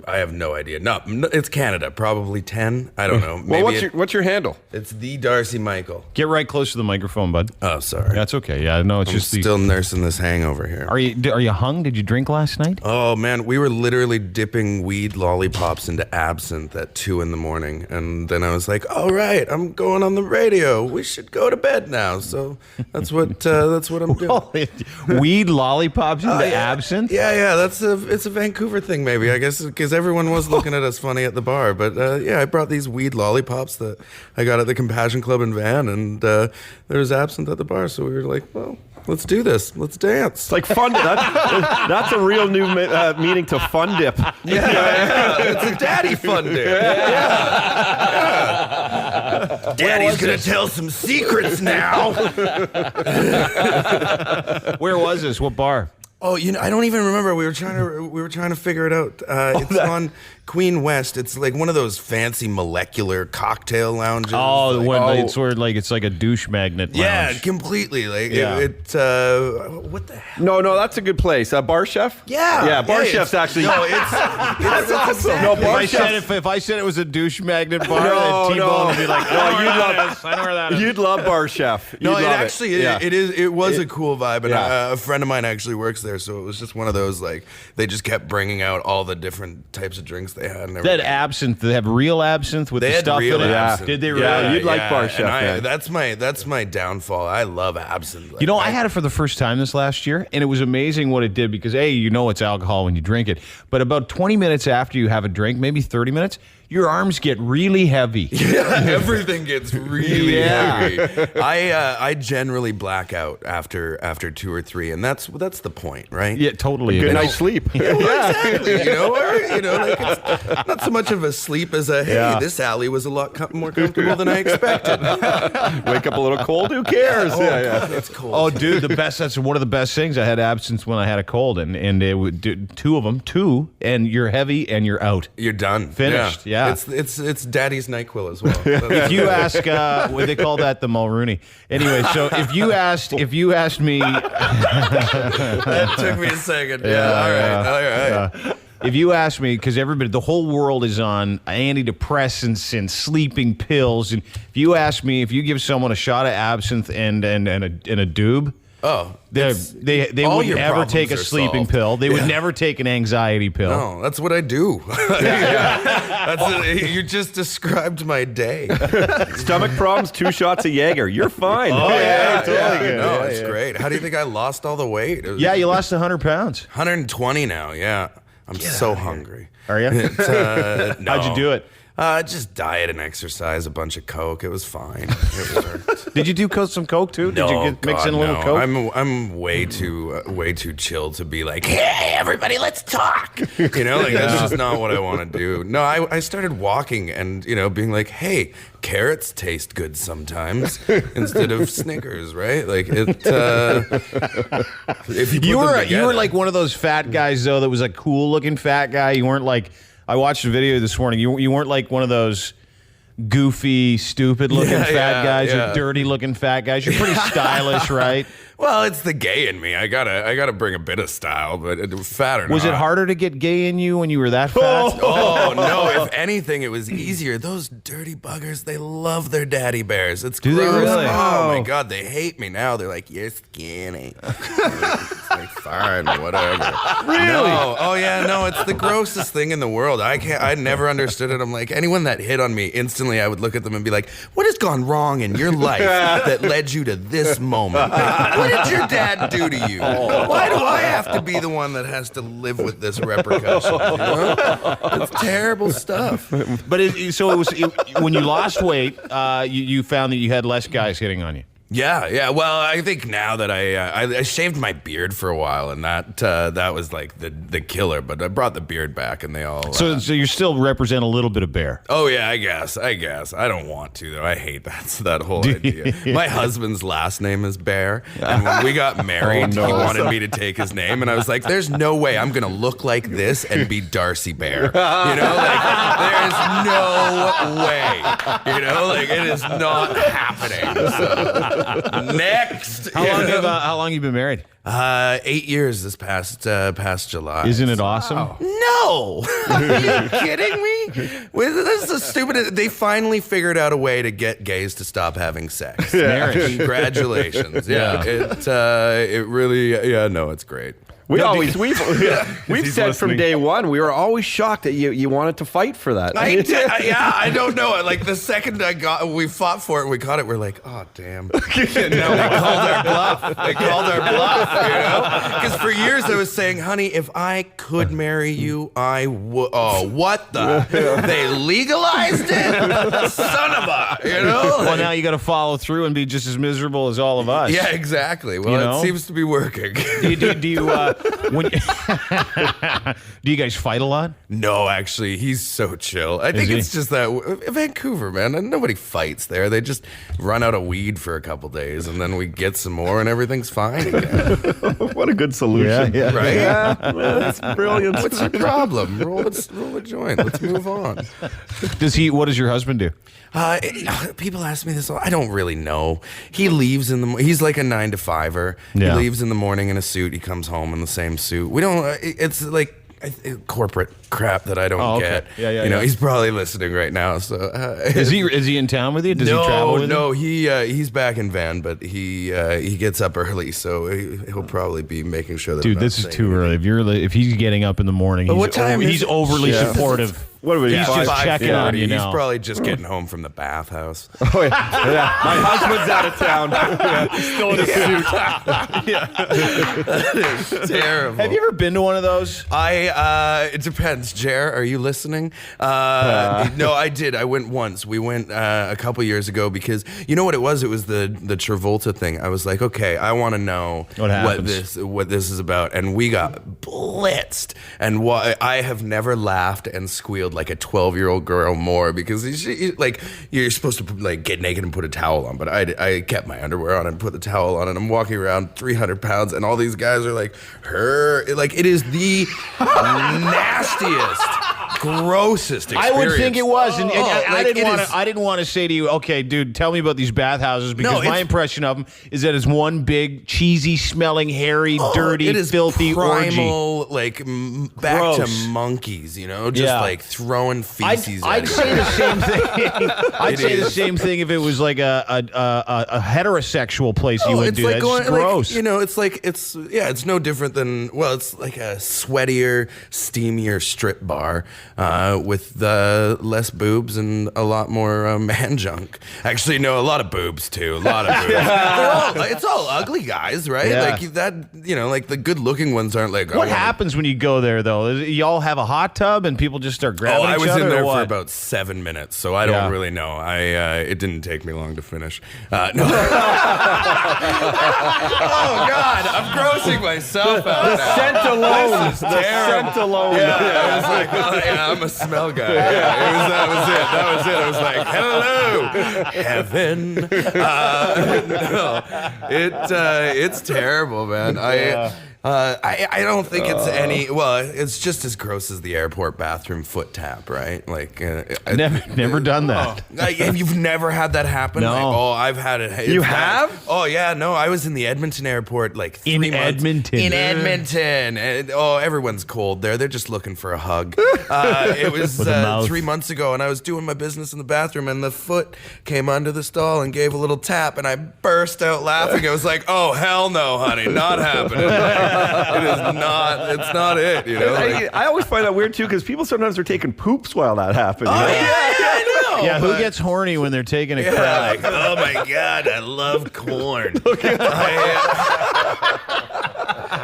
I have no idea. No, it's Canada. Probably 10. I don't know. Well, what's your handle? It's the Darcy Michael. Get right close to the microphone, bud. Oh, sorry. That's okay. Yeah, no, it's I'm just still nursing this hangover here. Are you hung? Did you drink last night? Oh man, we were literally dipping weed lollipops into absinthe at 2 a.m, and then I was like, "All right, I'm going on the radio. We should go to bed now." So that's what I'm doing. Weed lollipops into absinthe? Yeah. It's a Vancouver thing, maybe. I guess because everyone was looking at us funny at the bar. But I brought these weed lollipops that I got at the Compassion Club in Van, and there was absinthe at the bar. So we were like, well, let's do this. Let's dance. It's like fun. That's a real new meaning to fun dip. Yeah. It's a daddy fun dip. Yeah. Daddy's going to tell some secrets now. Where was this? What bar? Oh, I don't even remember. We were trying to figure it out. It's on Queen West. It's like one of those fancy molecular cocktail lounges. Oh, it's where it's like a douche magnet lounge. Yeah, completely. What the hell? No, that's a good place. Bar Chef? Yeah. Bar Chef's actually. No, it's awesome. No, Bar Chef. If I said it was a douche magnet bar, then T-Bone would be like, I know where that is. You'd love Bar Chef. It was a cool vibe, and a friend of mine actually works there, so it was just one of those, they just kept bringing out all the different types of drinks they had. And they had absinthe. They have real absinthe with the stuff in it. Absinthe. Did they really? Yeah, you'd like Bar Chef. That's my downfall. I love absinthe. I had it for the first time this last year, and it was amazing what it did because, it's alcohol when you drink it, but about 20 minutes after you have a drink, maybe 30 minutes, your arms get really heavy. Yeah, everything gets really heavy. I generally black out after 2 or 3, and that's the point, right? Yeah, totally. Good night's sleep. Exactly. It's not so much of a sleep as this alley was a lot more comfortable than I expected. Wake up a little cold. Who cares? God, it's cold. Oh, dude, that's one of the best things. I had absinthe when I had a cold, and it would do 2 of them, and you're heavy and you're out. You're done. Finished. Yeah. It's Daddy's NyQuil as well. If you ask, they call that the Mulrooney. Anyway, so if you asked me, that took me a second. Yeah. All right. If you ask me, because the whole world is on antidepressants and sleeping pills, and if you ask me, if you give someone a shot of absinthe and a doob. Oh, they would never take a sleeping pill. They would never take an anxiety pill. No, that's what I do. You just described my day. Stomach problems, 2 shots of Jaeger. You're fine. Oh, yeah, totally good. No, Yeah, it's great. How do you think I lost all the weight? Yeah, you lost 100 pounds. 120 now, yeah. I'm so hungry. Are you? No. How'd you do it? Just diet and exercise, a bunch of Coke. it was fine. It worked. Did you do some Coke too? Did you mix in a little Coke? I'm way too chill to be like, hey, everybody, let's talk. You know, like that's just not what I want to do. No, I started walking and being like, hey, carrots taste good sometimes instead of Snickers, right? Like it. If you were like one of those fat guys though that was a cool looking fat guy. You weren't like. I watched a video this morning. You weren't like one of those goofy, stupid-looking fat guys or dirty-looking fat guys. You're pretty stylish, right? Well, it's the gay in me. I gotta bring a bit of style, but fat or not. Was it harder to get gay in you when you were that fat? Oh no! If anything, it was easier. Those dirty buggers, they love their daddy bears. It's Do gross. they really? Oh my god, they hate me now. They're like, you're skinny. It's like fine, whatever. Really? No. Oh yeah, no. It's the grossest thing in the world. I never understood it. I'm like, anyone that hit on me, instantly I would look at them and be like, what has gone wrong in your life that led you to this moment? What did your dad do to you? Why do I have to be the one that has to live with this repercussion? You know? It's terrible stuff. But when you lost weight, you found that you had less guys hitting on you. Yeah. Well, I think now that I shaved my beard for a while, and that was like the killer. But I brought the beard back, and they all. So you still represent a little bit of bear. Oh yeah, I guess. I don't want to though. I hate that whole idea. My husband's last name is Bear, and when we got married, he wanted me to take his name, and I was like, "There's no way I'm gonna look like this and be Darcy Bear." You know, like there's no way. You know, like it is not happening. So. Next. How long have you been married? 8 years this past July. Isn't it awesome? No. Are you kidding me? This is the stupidest. They finally figured out a way to get gays to stop having sex. Marriage. Congratulations. Yeah. It really. Yeah. No, it's great. We've said from day one, we were always shocked that you wanted to fight for that. I don't know. Like the second we fought for it, we caught it. We're like, oh damn! No, we called our bluff. They called our bluff, you know? Because for years I was saying, honey, if I could marry you, I would. Oh, what the? They legalized it, son of a, you know? Well, now you got to follow through and be just as miserable as all of us. Yeah, exactly. Well, it seems to be working. Do you guys fight a lot? No, actually, he's so chill. I think it's just that Vancouver, man, nobody fights there. They just run out of weed for a couple days, and then we get some more, and everything's fine again. What a good solution, right? Yeah, that's brilliant. What's your problem? Roll a joint. Let's move on. What does your husband do? People ask me this. I don't really know. He leaves he's like a 9 to 5-er. Yeah. He leaves in the morning in a suit. He comes home in the same suit. We don't. It's like corporate crap that I don't get. Yeah, you know, he's probably listening right now. So is he in town with you? Does he travel with you? No, he's back in Van, but he gets up early, so he'll probably be making sure that. Dude, this is too early. If he's getting up in the morning, he's overly supportive. What are we? He's just checking on you now. He's probably just getting home from the bathhouse. Oh yeah. My husband's out of town. He's still in a suit. That is terrible. Have you ever been to one of those? It depends. Jer, are you listening? No, I did. I went once. We went a couple years ago because you know what it was? It was the Travolta thing. I was like, okay, I want to know what this is about, and we got blitzed. And I have never laughed and squealed like a 12-year-old girl more because you're supposed to get naked and put a towel on, but I kept my underwear on and put the towel on, and I'm walking around 300 pounds, and all these guys are like, it is the nastiest, grossest experience. I would think it was, and I didn't want to say to you, okay, dude, tell me about these bathhouses because my impression of them is that it's one big cheesy smelling, hairy, dirty, filthy primal, orgy. Back Gross. to monkeys, you know, just throwing feces. I'd say the same thing. I'd say the same thing if it was like a heterosexual place you would do. Like That's gross. It's no different than it's like a sweatier, steamier strip bar. with less boobs and a lot more man junk. Actually, no, a lot of boobs too. A lot of boobs. It's all ugly guys, right? Yeah. Like that, like the good-looking ones aren't like. What happens when you go there, though? Y'all have a hot tub and people just start grabbing I each was other, in there or for what? about 7 minutes, so I don't really know. It didn't take me long to finish. No. Oh God, I'm grossing myself out. The scent alone. This is terrible. Scent alone. Yeah, I was like, oh, yeah, I'm a smell guy. Yeah, that was it. I was like, hello, heaven. No, it's terrible, man. I don't think it's any. Well, it's just as gross as the airport bathroom foot tap, right? Like, never done that. You've never had that happen? No. Like, I've had it. You have? Oh yeah, no. I was in the Edmonton airport like 3 months. Edmonton. In Edmonton. And, everyone's cold there. They're just looking for a hug. It was 3 months ago, and I was doing my business in the bathroom, and the foot came under the stall and gave a little tap, and I burst out laughing. I was like, "Oh hell no, honey, not happening." It's not it, I always find that weird too, because people sometimes are taking poops while that happens. I know. Yeah, who gets horny when they're taking a crap? Like, oh my God, I love corn.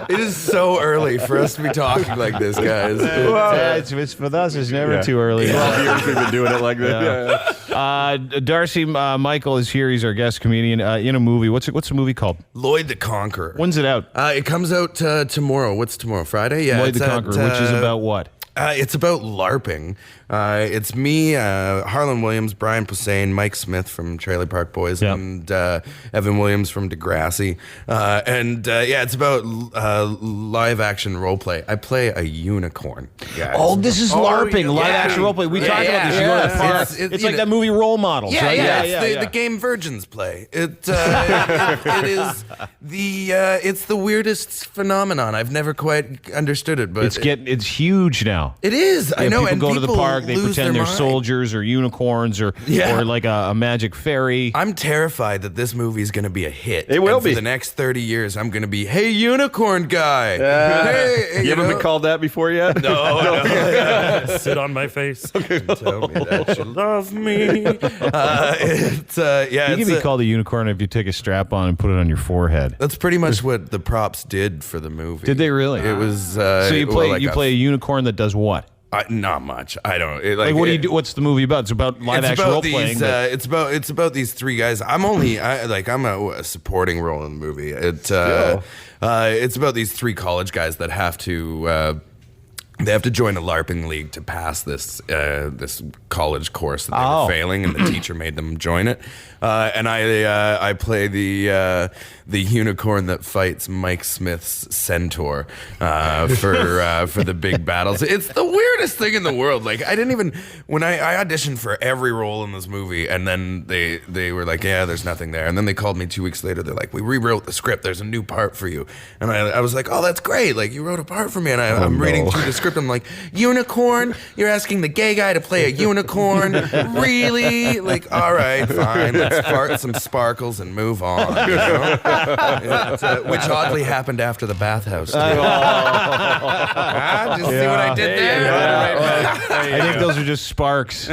It is so early for us to be talking like this, guys. It's for us. It's never too early. 12 years we've been doing it like this. Darcy Michael is here. He's our guest comedian in a movie. What's the movie called? Lloyd the Conqueror. When's it out? It comes out tomorrow. What's tomorrow? Friday? Yeah. Lloyd the Conqueror, which is about what? It's about LARPing. It's me, Harlan Williams, Brian Posehn, Mike Smith from Trailer Park Boys, and Evan Williams from Degrassi. It's about live action role play. I play a unicorn, guys. Oh, this is LARPing, live action role play. We talked about this. You go to the park. It's like that movie Role Models, right? It's the game Virgins play. It is it's the weirdest phenomenon. I've never quite understood it, but it's huge now. It is. I know. People and go to the park. They pretend they're mind. soldiers or unicorns or like a magic fairy. I'm terrified that this movie is going to be a hit. It will be. For the next 30 years, I'm going to be, hey, unicorn guy. Hey, you haven't been called that before yet? No. Sit on my face and tell me that you love me. You can be called a unicorn if you take a strap on and put it on your forehead. That's pretty much what the props did for the movie. Did they really? It was. So you play a unicorn that does what? Not much. I don't. What do you do? What's the movie about? It's about live action role playing. It's about these three guys. I'm a supporting role in the movie. It's about these three college guys that have to. They have to join a LARPing league to pass this college course that they were failing, and the teacher made them join it. And I play the unicorn that fights Mike Smith's centaur for the big battles. It's the weirdest thing in the world. Like when I auditioned for every role in this movie, and then they were like, yeah, there's nothing there. And then they called me 2 weeks later. They're like, we rewrote the script. There's a new part for you. And I was like, oh, that's great. Like you wrote a part for me. And I'm reading through the script. I'm like, unicorn? You're asking the gay guy to play a unicorn? Really? Like, all right, fine. Let's fart some sparkles and move on. You know? Which oddly happened after the bathhouse. Just see what I did there? I think those are just sparks.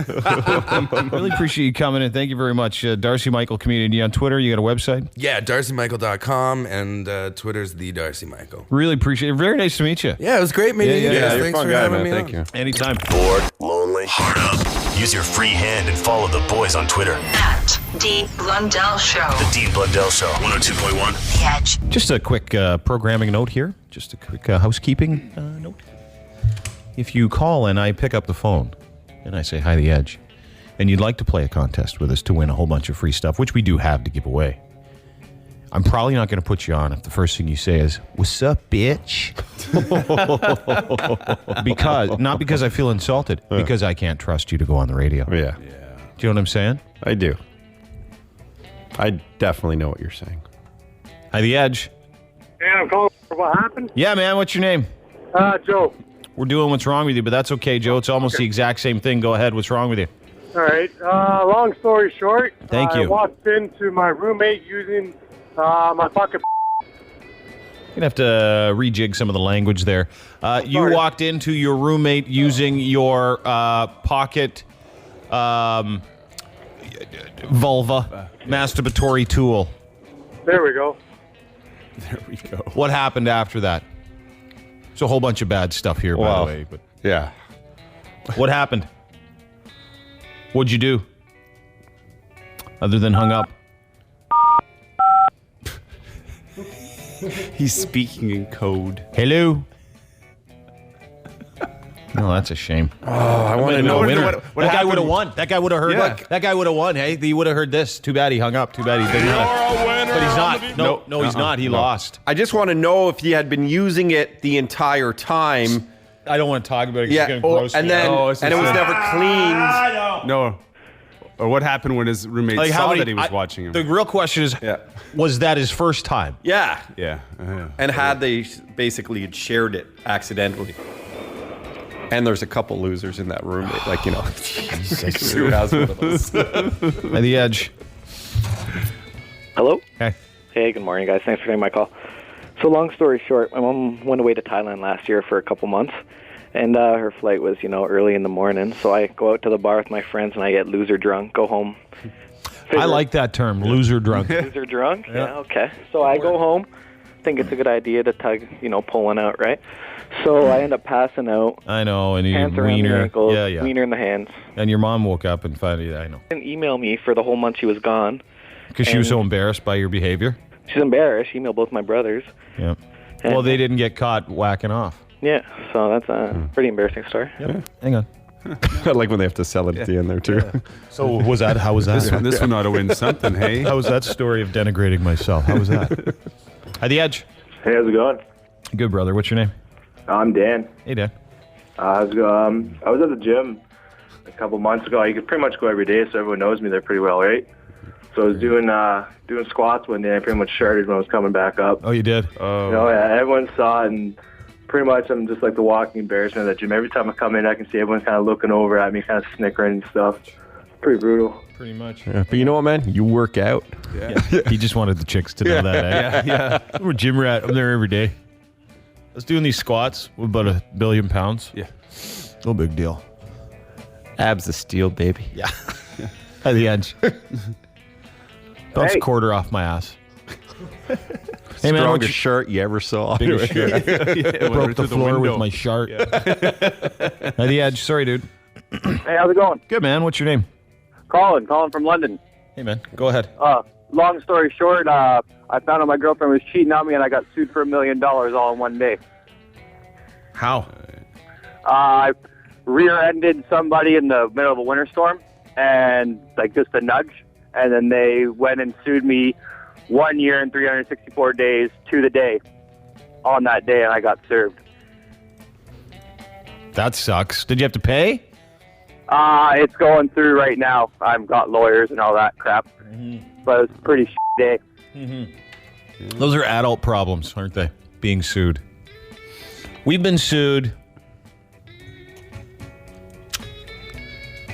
Really appreciate you coming in. Thank you very much. Darcy Michael, comedian. You on Twitter? You got a website? Yeah, darcymichael.com, and Twitter's the Darcy Michael. Really appreciate it. Very nice to meet you. Yeah, it was great meeting you guys. Thanks for having me. Thank you. Anytime. Bored, lonely, hard up. Use your free hand and follow the boys on Twitter. At D. Blundell Show. The Dean Blundell Show, 102.1. The Edge. Just a quick programming note here. Just a quick housekeeping note. If you call and I pick up the phone and I say, hi, The Edge, and you'd like to play a contest with us to win a whole bunch of free stuff, which we do have to give away, I'm probably not going to put you on if the first thing you say is, what's up, bitch? Not because I feel insulted, because I can't trust you to go on the radio. Yeah. Do you know what I'm saying? I do. I definitely know what you're saying. Hi, The Edge. Hey, I'm calling for what happened. Yeah, man, what's your name? Joe. We're doing What's Wrong With You, but that's okay, Joe. It's almost the exact same thing. Go ahead. What's wrong with you? All right. Long story short. Thank you. I walked into my roommate using my fucking. Gonna have to rejig some of the language there. You walked into your roommate using your pocket vulva masturbatory tool. There we go. There we go. What happened after that? There's a whole bunch of bad stuff here, by the way. But yeah. What happened? What'd you do? Other than hung up? He's speaking in code. Hello? No, that's a shame. Oh, I want to know. That guy would have won. That guy would have heard. Yeah. That guy would have won. Hey, he would have heard this. Too bad he hung up. Too bad he didn't. But he's not. No, he's not. He lost. I just want to know if he had been using it the entire time. I don't want to talk about it. Yeah, It's gonna gross and me then out. and it was never cleaned. No. Or what happened when his roommate Like, saw that he was watching him? The real question is, was that his first time? Yeah. Yeah. And had they basically had shared it accidentally. And there's a couple losers in that room. Like, you know, who has one of those? At the Edge. Hello? Hey. Hey, good morning, guys. Thanks for taking my call. So long story short, my mom went away to Thailand last year for a couple months. And her flight was, early in the morning. So I go out to the bar with my friends and I get loser drunk, go home. I like that term, loser drunk. Loser drunk? Yeah, okay. So I go home, think it's a good idea to pull one out, right? So I end up passing out. I know, and Hands around the ankles, yeah. wiener in the hands. And your mom woke up and found it. I know. Didn't email me for the whole month she was gone. Because she was so embarrassed by your behavior? She's embarrassed. She emailed both my brothers. Yeah. And- Well, they didn't get caught whacking off. Yeah, so that's a pretty embarrassing story. Yep. Hang on. I like when they have to sell it at the end there, too. So how was that? This one ought to win something, hey? How was that story of denigrating myself? How was that? At the Edge. Hey, how's it going? Good, brother. What's your name? I'm Dan. Hey, Dan. I was at the gym a couple months ago. You could pretty much go every day, so everyone knows me there pretty well, right? So I was doing squats one day. I pretty much sharded when I was coming back up. Oh, you did? Oh. Everyone saw it, and pretty much I'm just like the walking embarrassment at the gym. Every time I come in, I can see everyone's kind of looking over at me, kind of snickering and stuff. Pretty brutal. Pretty much. Yeah, but you know what, man? You work out. Yeah. He just wanted the chicks to know that. Eh? Yeah. I'm a gym rat. I'm there every day. I was doing these squats with about 1 billion pounds. Yeah. No big deal. Abs of steel, baby. Yeah. At the Edge. Bounced Hey. a quarter off my ass. Hey, man, Strongest shirt you ever saw. Biggest shirt. Broke the through the floor with window. my shirt. At the Edge. Sorry, dude. Hey, how's it going? Good, man. What's your name? Calling from London. Hey, man. Go ahead. Long story short, I found out my girlfriend was cheating on me, and I got sued for $1 million all in one day. How? I rear-ended somebody in the middle of a winter storm, and just a nudge, and then they went and sued me 1 year and 364 days to the day on that day, and I got served. That sucks. Did you have to pay? It's going through right now. I've got lawyers and all that crap, but it's a pretty day. Those are adult problems, aren't they? Being sued. We've been sued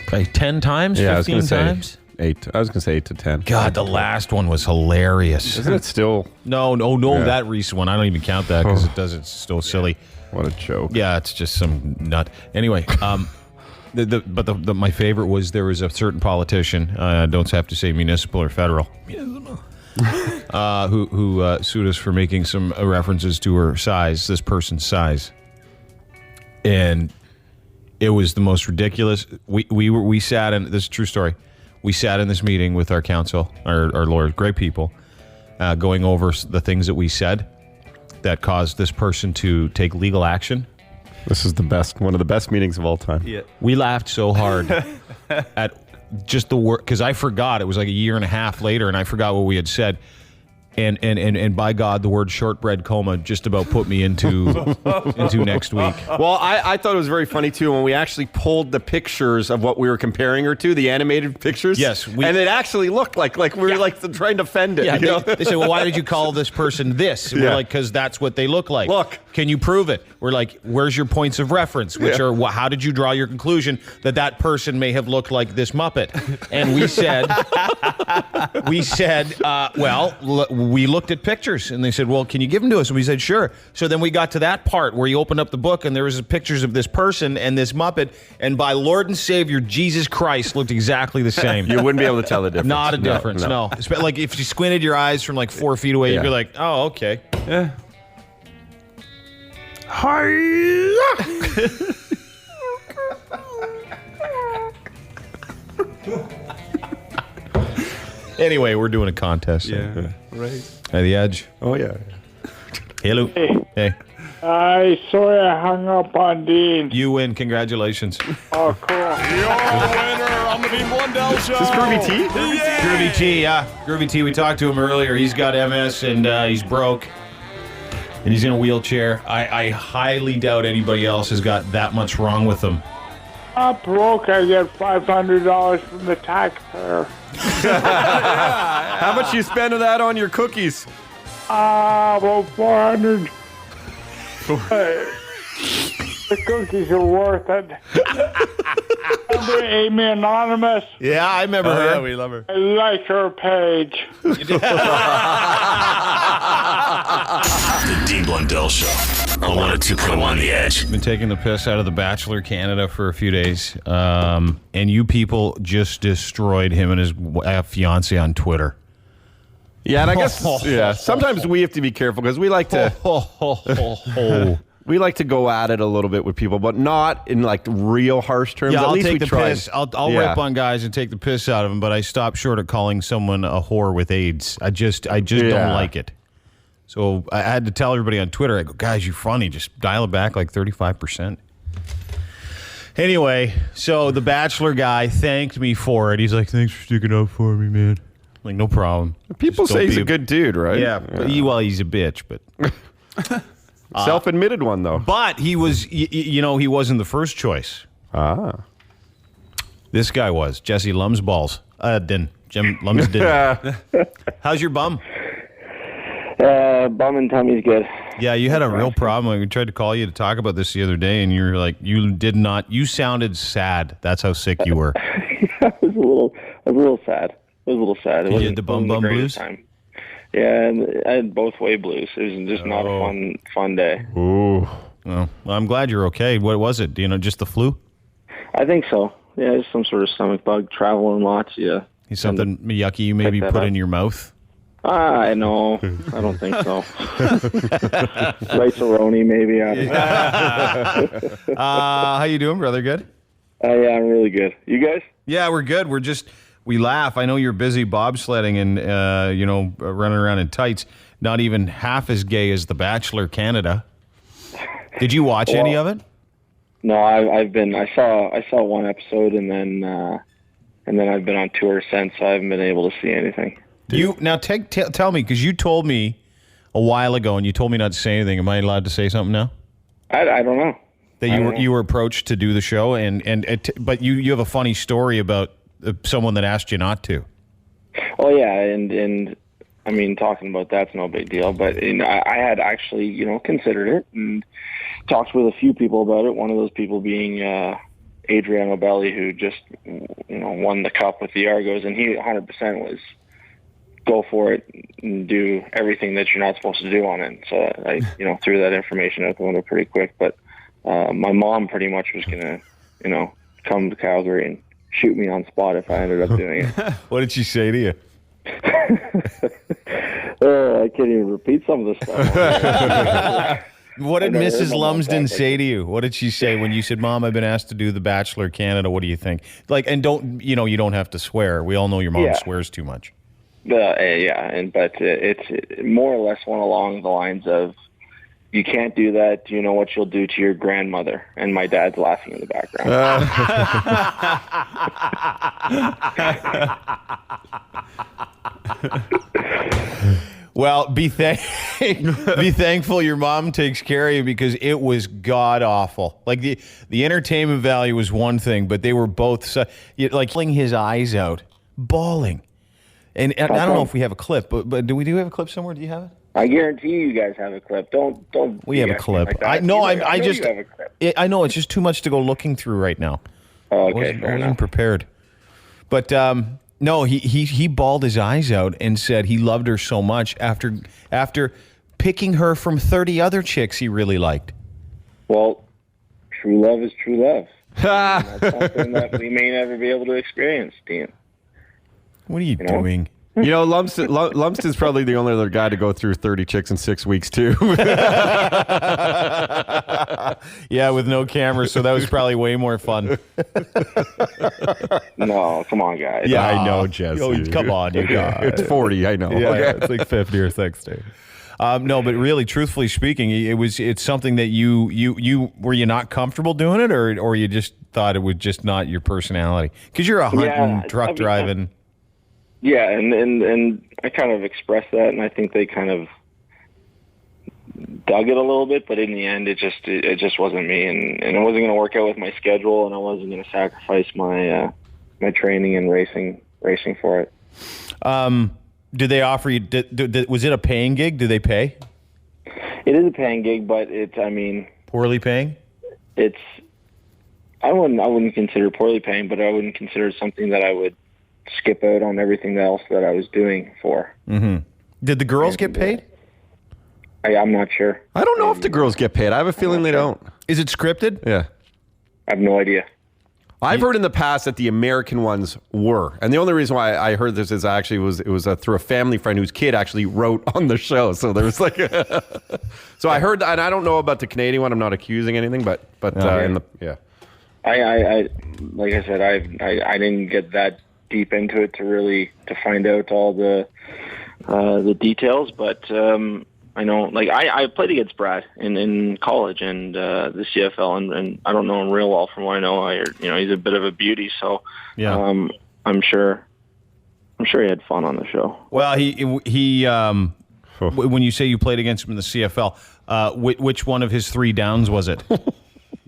10 times, 15 times. 8. I was going to say 8 to 10. God, the last one was hilarious. Isn't it still? No, Yeah. that recent one. I don't even count that because it's still silly. What a joke. Yeah, it's just some nut. Anyway, my favorite was there was a certain politician, don't have to say municipal or federal, who sued us for making some references to her size, this person's size. And it was the most ridiculous. We sat in, this is a true story, we sat in this meeting with our council, our lawyers, great people, going over the things that we said that caused this person to take legal action. This is one of the best meetings of all time. Yeah. We laughed so hard at just the word, because I forgot. It was like a year and a half later, and I forgot what we had said. And by God, the word shortbread coma just about put me into next week. Well, I thought it was very funny, too, when we actually pulled the pictures of what we were comparing her to, the animated pictures. Yes. And it actually looked like we were trying to defend it. Yeah, you know? they said, well, why did you call this person this? And we're like, because that's what they look like. Look. Can you prove it? We're like, where's your points of reference? Which are, how did you draw your conclusion that person may have looked like this Muppet? And we said, we looked at pictures, and they said, well, can you give them to us? And we said, sure. So then we got to that part where you opened up the book, and there was pictures of this person and this Muppet, and by Lord and Savior, Jesus Christ looked exactly the same. You wouldn't be able to tell the difference. Not a difference, no. Like, if you squinted your eyes from like 4 feet away, you'd be like, oh, okay. Yeah. Anyway, we're doing a contest. Yeah, right. At the Edge. Oh, yeah. Hello. Hey. Sorry I hung up on Dean. You win. Congratulations. Oh, cool. You're a winner on the Dean Blundell Show. Is this Groovy T? Yeah. Groovy T, yeah. Groovy T, we talked to him earlier. He's got MS, and he's broke. And he's in a wheelchair. I highly doubt anybody else has got that much wrong with him. I'm broke. I get $500 from the taxpayer. How much you spend of that on your cookies? About 400. The cookies are worth it. Remember Amy Anonymous? Yeah, I remember her. Yeah, we love her. I like her page. The Dean Blundell Show on 102.1 The Edge. Been taking the piss out of the Bachelor Canada for a few days, and you people just destroyed him and his fiance on Twitter. Yeah, and I guess sometimes we have to be careful because we like to we like to go at it a little bit with people, but not in like real harsh terms. Yeah, at I'll least take we the try. piss. I'll rip on guys and take the piss out of them, but I stop short of calling someone a whore with AIDS. I just don't like it. So I had to tell everybody on Twitter, I go, guys, you're funny. Just dial it back like 35%. Anyway, so the Bachelor guy thanked me for it. He's like, thanks for sticking up for me, man. Like, no problem. People say he's a good dude, right? Yeah. Well, he's a bitch, but... Self-admitted one, though. But he was, he wasn't the first choice. This guy was. Jesse Lumsballs. Jim Lumsden. How's your bum? Bum and tummy's good. Yeah, you had a real problem. We tried to call you to talk about this the other day, and you were like, you sounded sad. That's how sick you were. I was a little sad. You had the bum blues? Time. Yeah, and I had both way blues. It was just not a fun day. Ooh. Well, I'm glad you're okay. What was it? Do you know, just the flu? I think so. Yeah, just some sort of stomach bug, traveling lots, yeah. Something yucky you maybe put in your mouth? I know. I don't think so. Rice-a-roni, maybe. How you doing, brother? Good? Yeah, I'm really good. You guys? Yeah, we're good. We laugh. I know you're busy bobsledding and, running around in tights. Not even half as gay as The Bachelor Canada. Did you watch any of it? No, I saw one episode and then I've been on tour since, so I haven't been able to see anything. Tell me, because you told me a while ago and you told me not to say anything. Am I allowed to say something now? I don't know. That you were approached to do the show, but you have a funny story about someone that asked you not to. Oh yeah, and I mean, talking about that's no big deal, but I had actually considered it and talked with a few people about it. One of those people being Adriano Belli, who just won the cup with the Argos, and he 100% was go for it and do everything that you're not supposed to do on it. So I threw that information out the window pretty quick. But my mom pretty much was gonna come to Calgary and shoot me on spot if I ended up doing it. What did she say to you? I can't even repeat some of the stuff. What did Mrs. Lumsden say to you? What did she say when you said, "Mom, I've been asked to do The Bachelor Canada. What do you think?" Like, and you don't have to swear. We all know your mom swears too much. But it's more or less went along the lines of, "You can't do that. Do you know what you'll do to your grandmother?" And my dad's laughing in the background. Well, be thankful your mom takes care of you, because it was god awful. Like the entertainment value was one thing, but they were both like pulling his eyes out, bawling. And I don't know if we have a clip, but do we have a clip somewhere? Do you have it? I guarantee you guys have a clip. Don't. We have a clip. Like I know. I just. You have a clip. I know it's just too much to go looking through right now. Oh, okay, I wasn't prepared. But No, he bawled his eyes out and said he loved her so much after picking her from 30 other chicks he really liked. Well, true love is true love. That's something that we may never be able to experience, Dean. What are you doing? You know, Lumsden's probably the only other guy to go through 30 chicks in 6 weeks, too. Yeah, with no camera, so that was probably way more fun. No, come on, guys. Yeah, I know, Jesse. Oh, Come on, you guys. It's 40, I know. Yeah, Okay. it's like 50 or 60. No, but really, truthfully speaking, it's something that you were you not comfortable doing it, or you just thought it was just not your personality? Because you're a hunting, truck driving. Yeah, and I kind of expressed that, and I think they kind of dug it a little bit, but in the end, it just wasn't me, and it wasn't going to work out with my schedule, and I wasn't going to sacrifice my my training and racing for it. Did they offer you? Was it a paying gig? Did they pay? It is a paying gig, but poorly paying. I wouldn't consider poorly paying, but I wouldn't consider it something that I would skip out on everything else that I was doing for. Mm-hmm. Did the girls get paid? I'm not sure. I don't know if the girls get paid. I have a feeling they don't. Is it scripted? Yeah. I have no idea. I've heard in the past that the American ones were, and the only reason why I heard this is it was through a family friend whose kid actually wrote on the show. So there was like, so I heard, and I don't know about the Canadian one. I'm not accusing anything, but yeah. I like I said, I didn't get that deep into it to find out all the details, but I know, like I played against Brad in college and the CFL, and I don't know him real well. From what I know, he's a bit of a beauty. So yeah, I'm sure he had fun on the show. Well, he when you say you played against him in the CFL, which one of his 3 downs was it?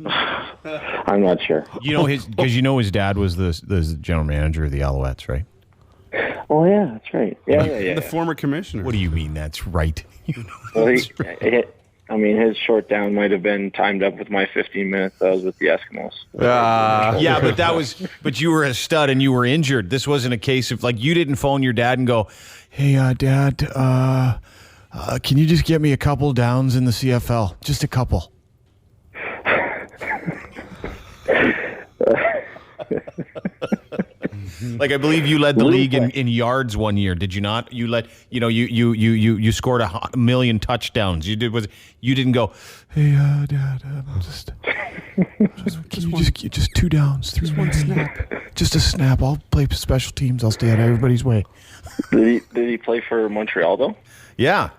I'm not sure. Because his dad was the general manager of the Alouettes, right? Oh yeah, that's right. Yeah. The former commissioner. What do you mean that's right? Well, his short down might have been timed up with my 15 minutes that I was with the Eskimos. Yeah, but you were a stud and you were injured. This wasn't a case of like you didn't phone your dad and go, "Hey, Dad, can you just get me a couple downs in the CFL? Just a couple." Like I believe you led the league in yards one year, did you not? You you scored a million touchdowns. You didn't go, "Hey, Dad, just 2 downs, 3 one snap, just a snap. I'll play special teams. I'll stay out of everybody's way." Did he play for Montreal though? Yeah.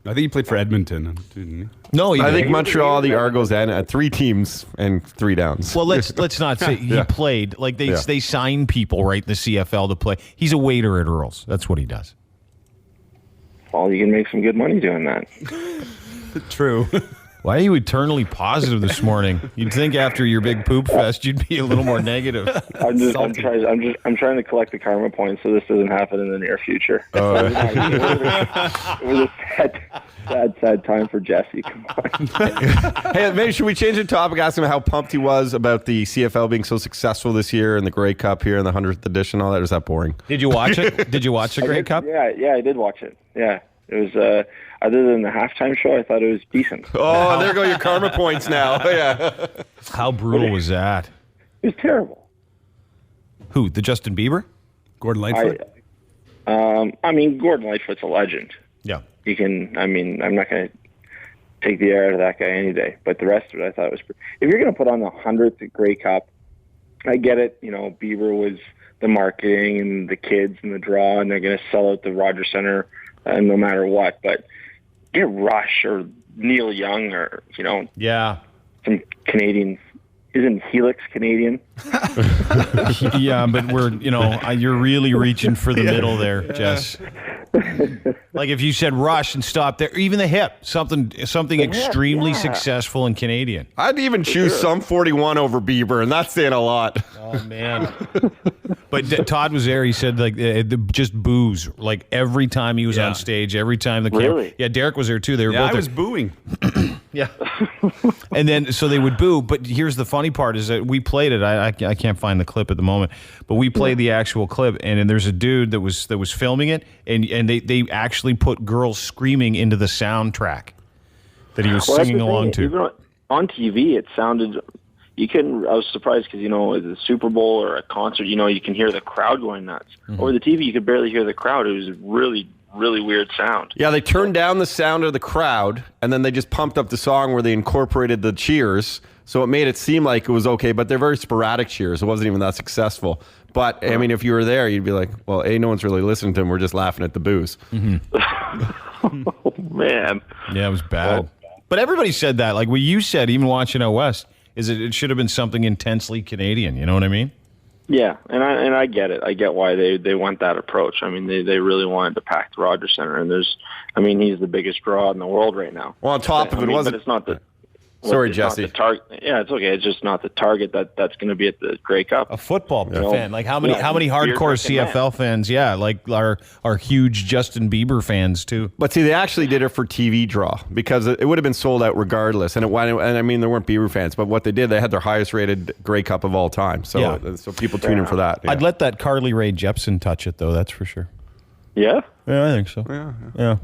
I think he played for Edmonton, didn't he? No, I think Montreal, the Argos, and 3 teams and 3 downs. Well, let's not say he played. Like they sign people right in the CFL to play. He's a waiter at Earl's. That's what he does. Well, you can make some good money doing that. True. Why are you eternally positive this morning? You'd think after your big poop fest, you'd be a little more negative. I'm trying to collect the karma points so this doesn't happen in the near future. It was a sad time for Jesse. Come on. Hey, maybe should we change the topic? Ask him how pumped he was about the CFL being so successful this year and the Grey Cup here and the 100th edition, all that. Or is that boring? Did you watch it? Did you watch the Grey Cup? Yeah, I did watch it. Yeah, it was. Other than the halftime show, I thought it was decent. Oh, there go your karma points now. Yeah. How brutal was that? It was terrible. Who? The Justin Bieber? Gordon Lightfoot? Gordon Lightfoot's a legend. Yeah. He can. I'm not going to take the air out of that guy any day. But the rest of it, I thought was. If you're going to put on the 100th Grey Cup, I get it. Bieber was the marketing and the kids and the draw, and they're going to sell out the Rogers Centre no matter what. But get Rush or Neil Young or some Canadian. Isn't Helix Canadian? Yeah, but you're really reaching for the middle there, Jess. Like if you said Rush and stop there, even the Hip, something extremely successful in Canadian. I'd even choose some 41 over Bieber, and that's saying a lot. Oh man. But Todd was there. He said just boos like every time he was on stage, every time the camera. Really? Yeah, Derek was there too. They were both I there. was booing. Yeah. And then so they would boo. But here's the funny part is that we played it. I can't find the clip at the moment, but we played the actual clip. And there's a dude that was filming it, and they actually put girls screaming into the soundtrack that he was singing along to. Even on TV, it sounded. I was surprised because, at the Super Bowl or a concert, you can hear the crowd going nuts. Mm-hmm. Over the TV, you could barely hear the crowd. It was a really, really weird sound. Yeah, they turned down the sound of the crowd, and then they just pumped up the song where they incorporated the cheers, so it made it seem like it was okay, but they're very sporadic cheers. It wasn't even that successful. But, I mean, if you were there, you'd be like, well, no one's really listening to them. We're just laughing at the boos. Mm-hmm. Oh, man. Yeah, it was bad. But everybody said that. Like what you said, even watching out west, is it should have been something intensely Canadian. You know what I mean? Yeah, and I get it. I get why they went that approach. I mean, they really wanted to pack the Rogers Centre, and he's the biggest draw in the world right now. Well, on top of it, wasn't. But it's not the. Sorry, it's Jesse. Not the target. Yeah, it's okay. It's just not the target that's going to be at the Grey Cup. A football fan. Like how many hardcore CFL fans? Yeah, like are huge Justin Bieber fans too. But see, they actually did it for TV draw because it would have been sold out regardless. And I mean, there weren't Bieber fans, but what they did, they had their highest rated Grey Cup of all time. So so people tune in for that. Yeah. I'd let that Carly Rae Jepsen touch it though. That's for sure. Yeah. Yeah, I think so. Yeah.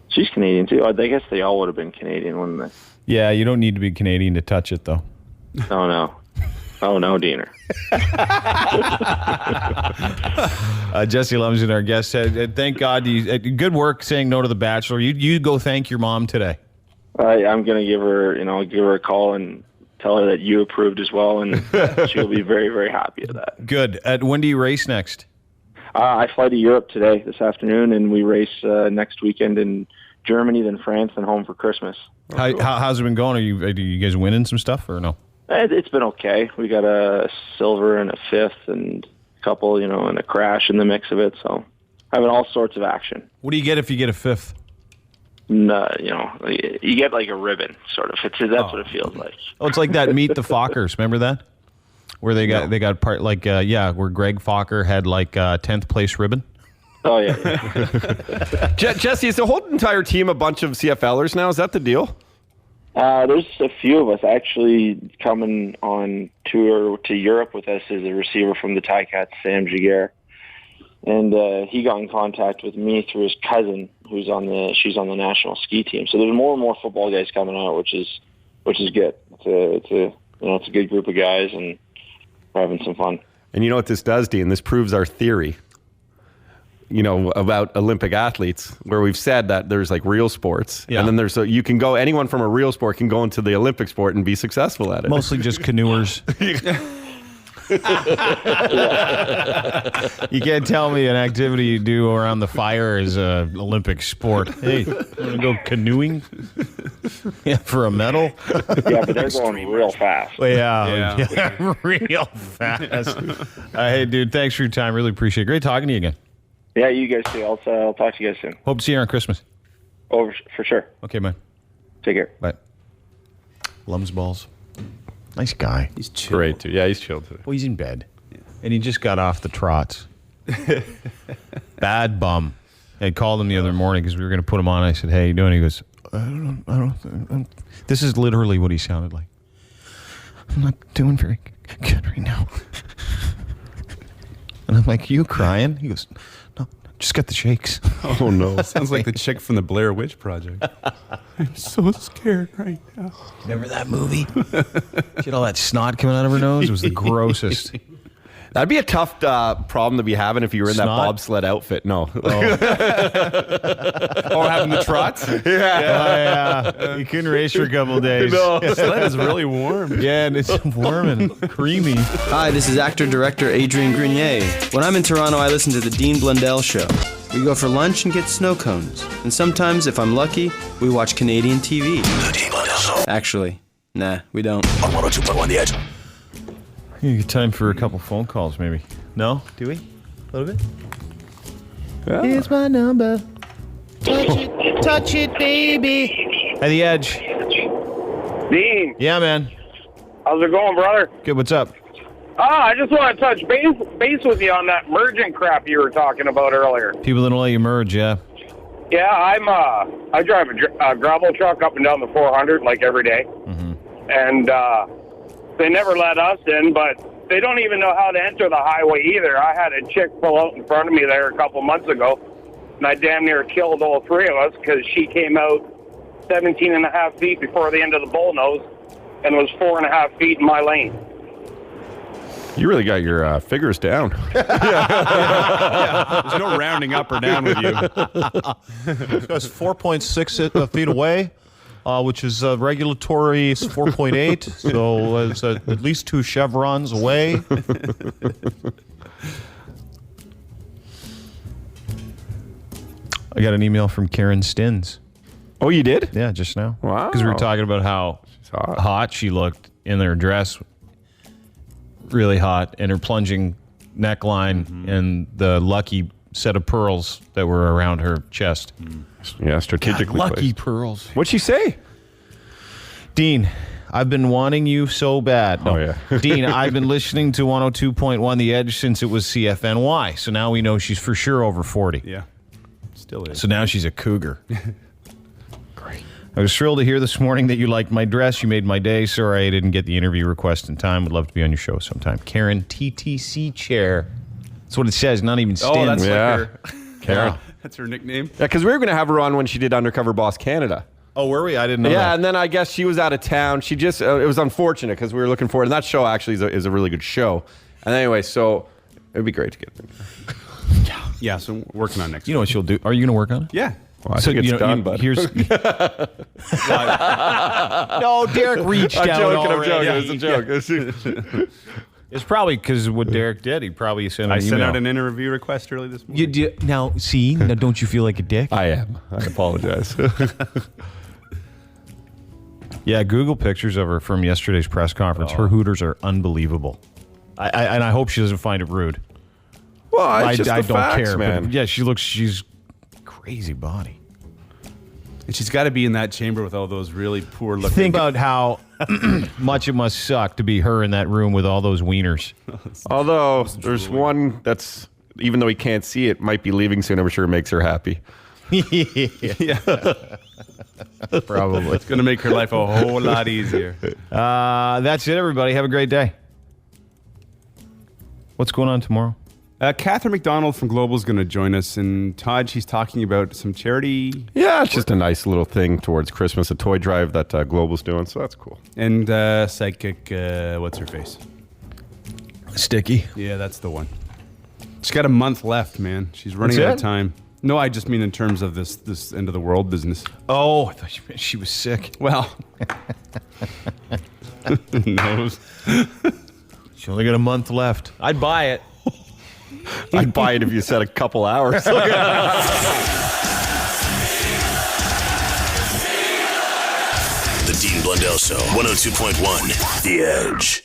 She's Canadian too. I guess they all would have been Canadian, wouldn't they? Yeah, you don't need to be Canadian to touch it, though. Oh, no, Diener. Jesse Lumsden, our guest, said, thank God. Good work saying no to The Bachelor. You go thank your mom today. I'm going to give her a call and tell her that you approved as well, and she'll be very, very happy with that. Good. When do you race next? I fly to Europe this afternoon, and we race next weekend in Germany, then France, and home for Christmas. How's it been going? Are you guys winning some stuff or no? It's been okay. We got a silver and a fifth and a couple, and a crash in the mix of it. So having all sorts of action. What do you get if you get a fifth? No, you get like a ribbon, sort of. That's what it feels like. Oh, it's like that Meet the Fockers. Remember that? Where they got part like where Greg Focker had like 10th place ribbon. Oh, yeah. Jesse, is the whole entire team a bunch of CFLers now? Is that the deal? There's a few of us actually coming on tour to Europe with us is a receiver from the Ticats, Sam Jaguar. And he got in contact with me through his cousin, she's on the national ski team. So there's more and more football guys coming out, which is good. It's a good group of guys, and we're having some fun. And you know what this does, Dean? This proves our theory. About Olympic athletes, where we've said that there's like real sports, and then anyone from a real sport can go into the Olympic sport and be successful at it. Mostly just canoers. You can't tell me an activity you do around the fire is an Olympic sport. Hey, you want to go canoeing? Yeah, for a medal? Yeah, but they're going real fast. Well, yeah, real fast. Hey, dude, thanks for your time. Really appreciate it. Great talking to you again. Yeah, you guys too. I'll talk to you guys soon. Hope to see you on Christmas. Oh, for sure. Okay, man. Take care. Bye. Lumsballs. Nice guy. He's chill. Great, too. Yeah, he's chill today. Well, he's in bed. Yeah. And he just got off the trots. Bad bum. I called him the other morning because we were going to put him on. I said, hey, how you doing? He goes, I don't. This is literally what he sounded like. I'm not doing very good right now. And I'm like, you crying? He goes, no, just got the shakes. Oh, no. Sounds like the chick from the Blair Witch Project. I'm so scared right now. Remember that movie? She had all that snot coming out of her nose. It was the grossest. That'd be a tough problem to be having if you were in that bobsled outfit. No. Oh, having the trots? Yeah. You couldn't race for a couple of days. No. The sled is really warm. Yeah, and it's warm and creamy. Hi, this is actor-director Adrian Grenier. When I'm in Toronto, I listen to the Dean Blundell Show. We go for lunch and get snow cones. And sometimes, if I'm lucky, we watch Canadian TV. The Dean Blundell Show. Actually, nah, we don't. On 102.1 The Edge. You get time for a couple phone calls, maybe. No? Do we? A little bit? Yeah. Here's my number. Touch it, baby. At the Edge. Dean. Yeah, man. How's it going, brother? Good, what's up? I just want to touch base with you on that merging crap you were talking about earlier. People that don't let you merge, yeah. Yeah, I drive a gravel truck up and down the 400 like every day. And they never let us in, but they don't even know how to enter the highway either. I had a chick pull out in front of me there a couple months ago, and I damn near killed all three of us because she came out 17 and a half feet before the end of the bullnose and was 4.5 feet in my lane. You really got your figures down. Yeah, there's no rounding up or down with you. That's 4.6 feet away, which is regulatory 4.8. So it's at least 2 chevrons away. I got an email from Karen Stins. Oh, you did? Yeah, just now. Wow. Because we were talking about how hot she looked in her dress. Really hot, and her plunging neckline and the lucky set of pearls that were around her chest. Yeah, strategically God, lucky placed. pearls. What'd she say? Dean, I've been wanting you so bad. No. Oh, yeah. Dean, I've been listening to 102.1 The Edge since it was CFNY, so now we know she's for sure over 40. Yeah, still is. So now she's a cougar. I was thrilled to hear this morning that you liked my dress. You made my day. Sorry I didn't get the interview request in time. Would love to be on your show sometime. Karen, TTC chair. That's what it says, not even Stins. Oh, that's like her. Karen. Yeah. That's her nickname. Yeah, because we were going to have her on when she did Undercover Boss Canada. Oh, were we? I didn't know Yeah, that. and then I guess she was out of town. She just, it was unfortunate because we were looking forward. And that show actually is a really good show. And anyway, so it would be great to get her. Yeah, so working on next You know what she'll do? Are you going to work on it? Yeah. Well, I think it's done, but here's no, Derek reached out already. I'm joking. It's a joke. It's probably because what Derek did. He probably sent an I email. sent out an interview request early this morning. Now, see, now don't you feel like a dick? I am. I apologize. Yeah, Google pictures of her from yesterday's press conference. Her hooters are unbelievable. And I hope she doesn't find it rude. Well, it's just I the don't facts, care. man. But yeah, she's crazy body. And she's got to be in that chamber with all those really poor looking. Think about how much it must suck to be her in that room with all those wieners. Although there's one that's, even though he can't see it, might be leaving soon. I'm sure it makes her happy. Yeah. Probably. It's going to make her life a whole lot easier. That's it, everybody. Have a great day. What's going on tomorrow? Catherine McDonald from Global is going to join us. And Todd, she's talking about some charity. Yeah, it's just a nice little thing towards Christmas, a toy drive that Global's doing. So that's cool. And psychic, what's her face? Sticky. Yeah, that's the one. She's got a month left, man. She's running out of time. No, I just mean in terms of this end of the world business. Oh, I thought you meant she was sick. Well, knows. She only got a month left. I'd buy it. I'd buy it if you said a couple hours. The Dean Blundell Show, 102.1 The Edge.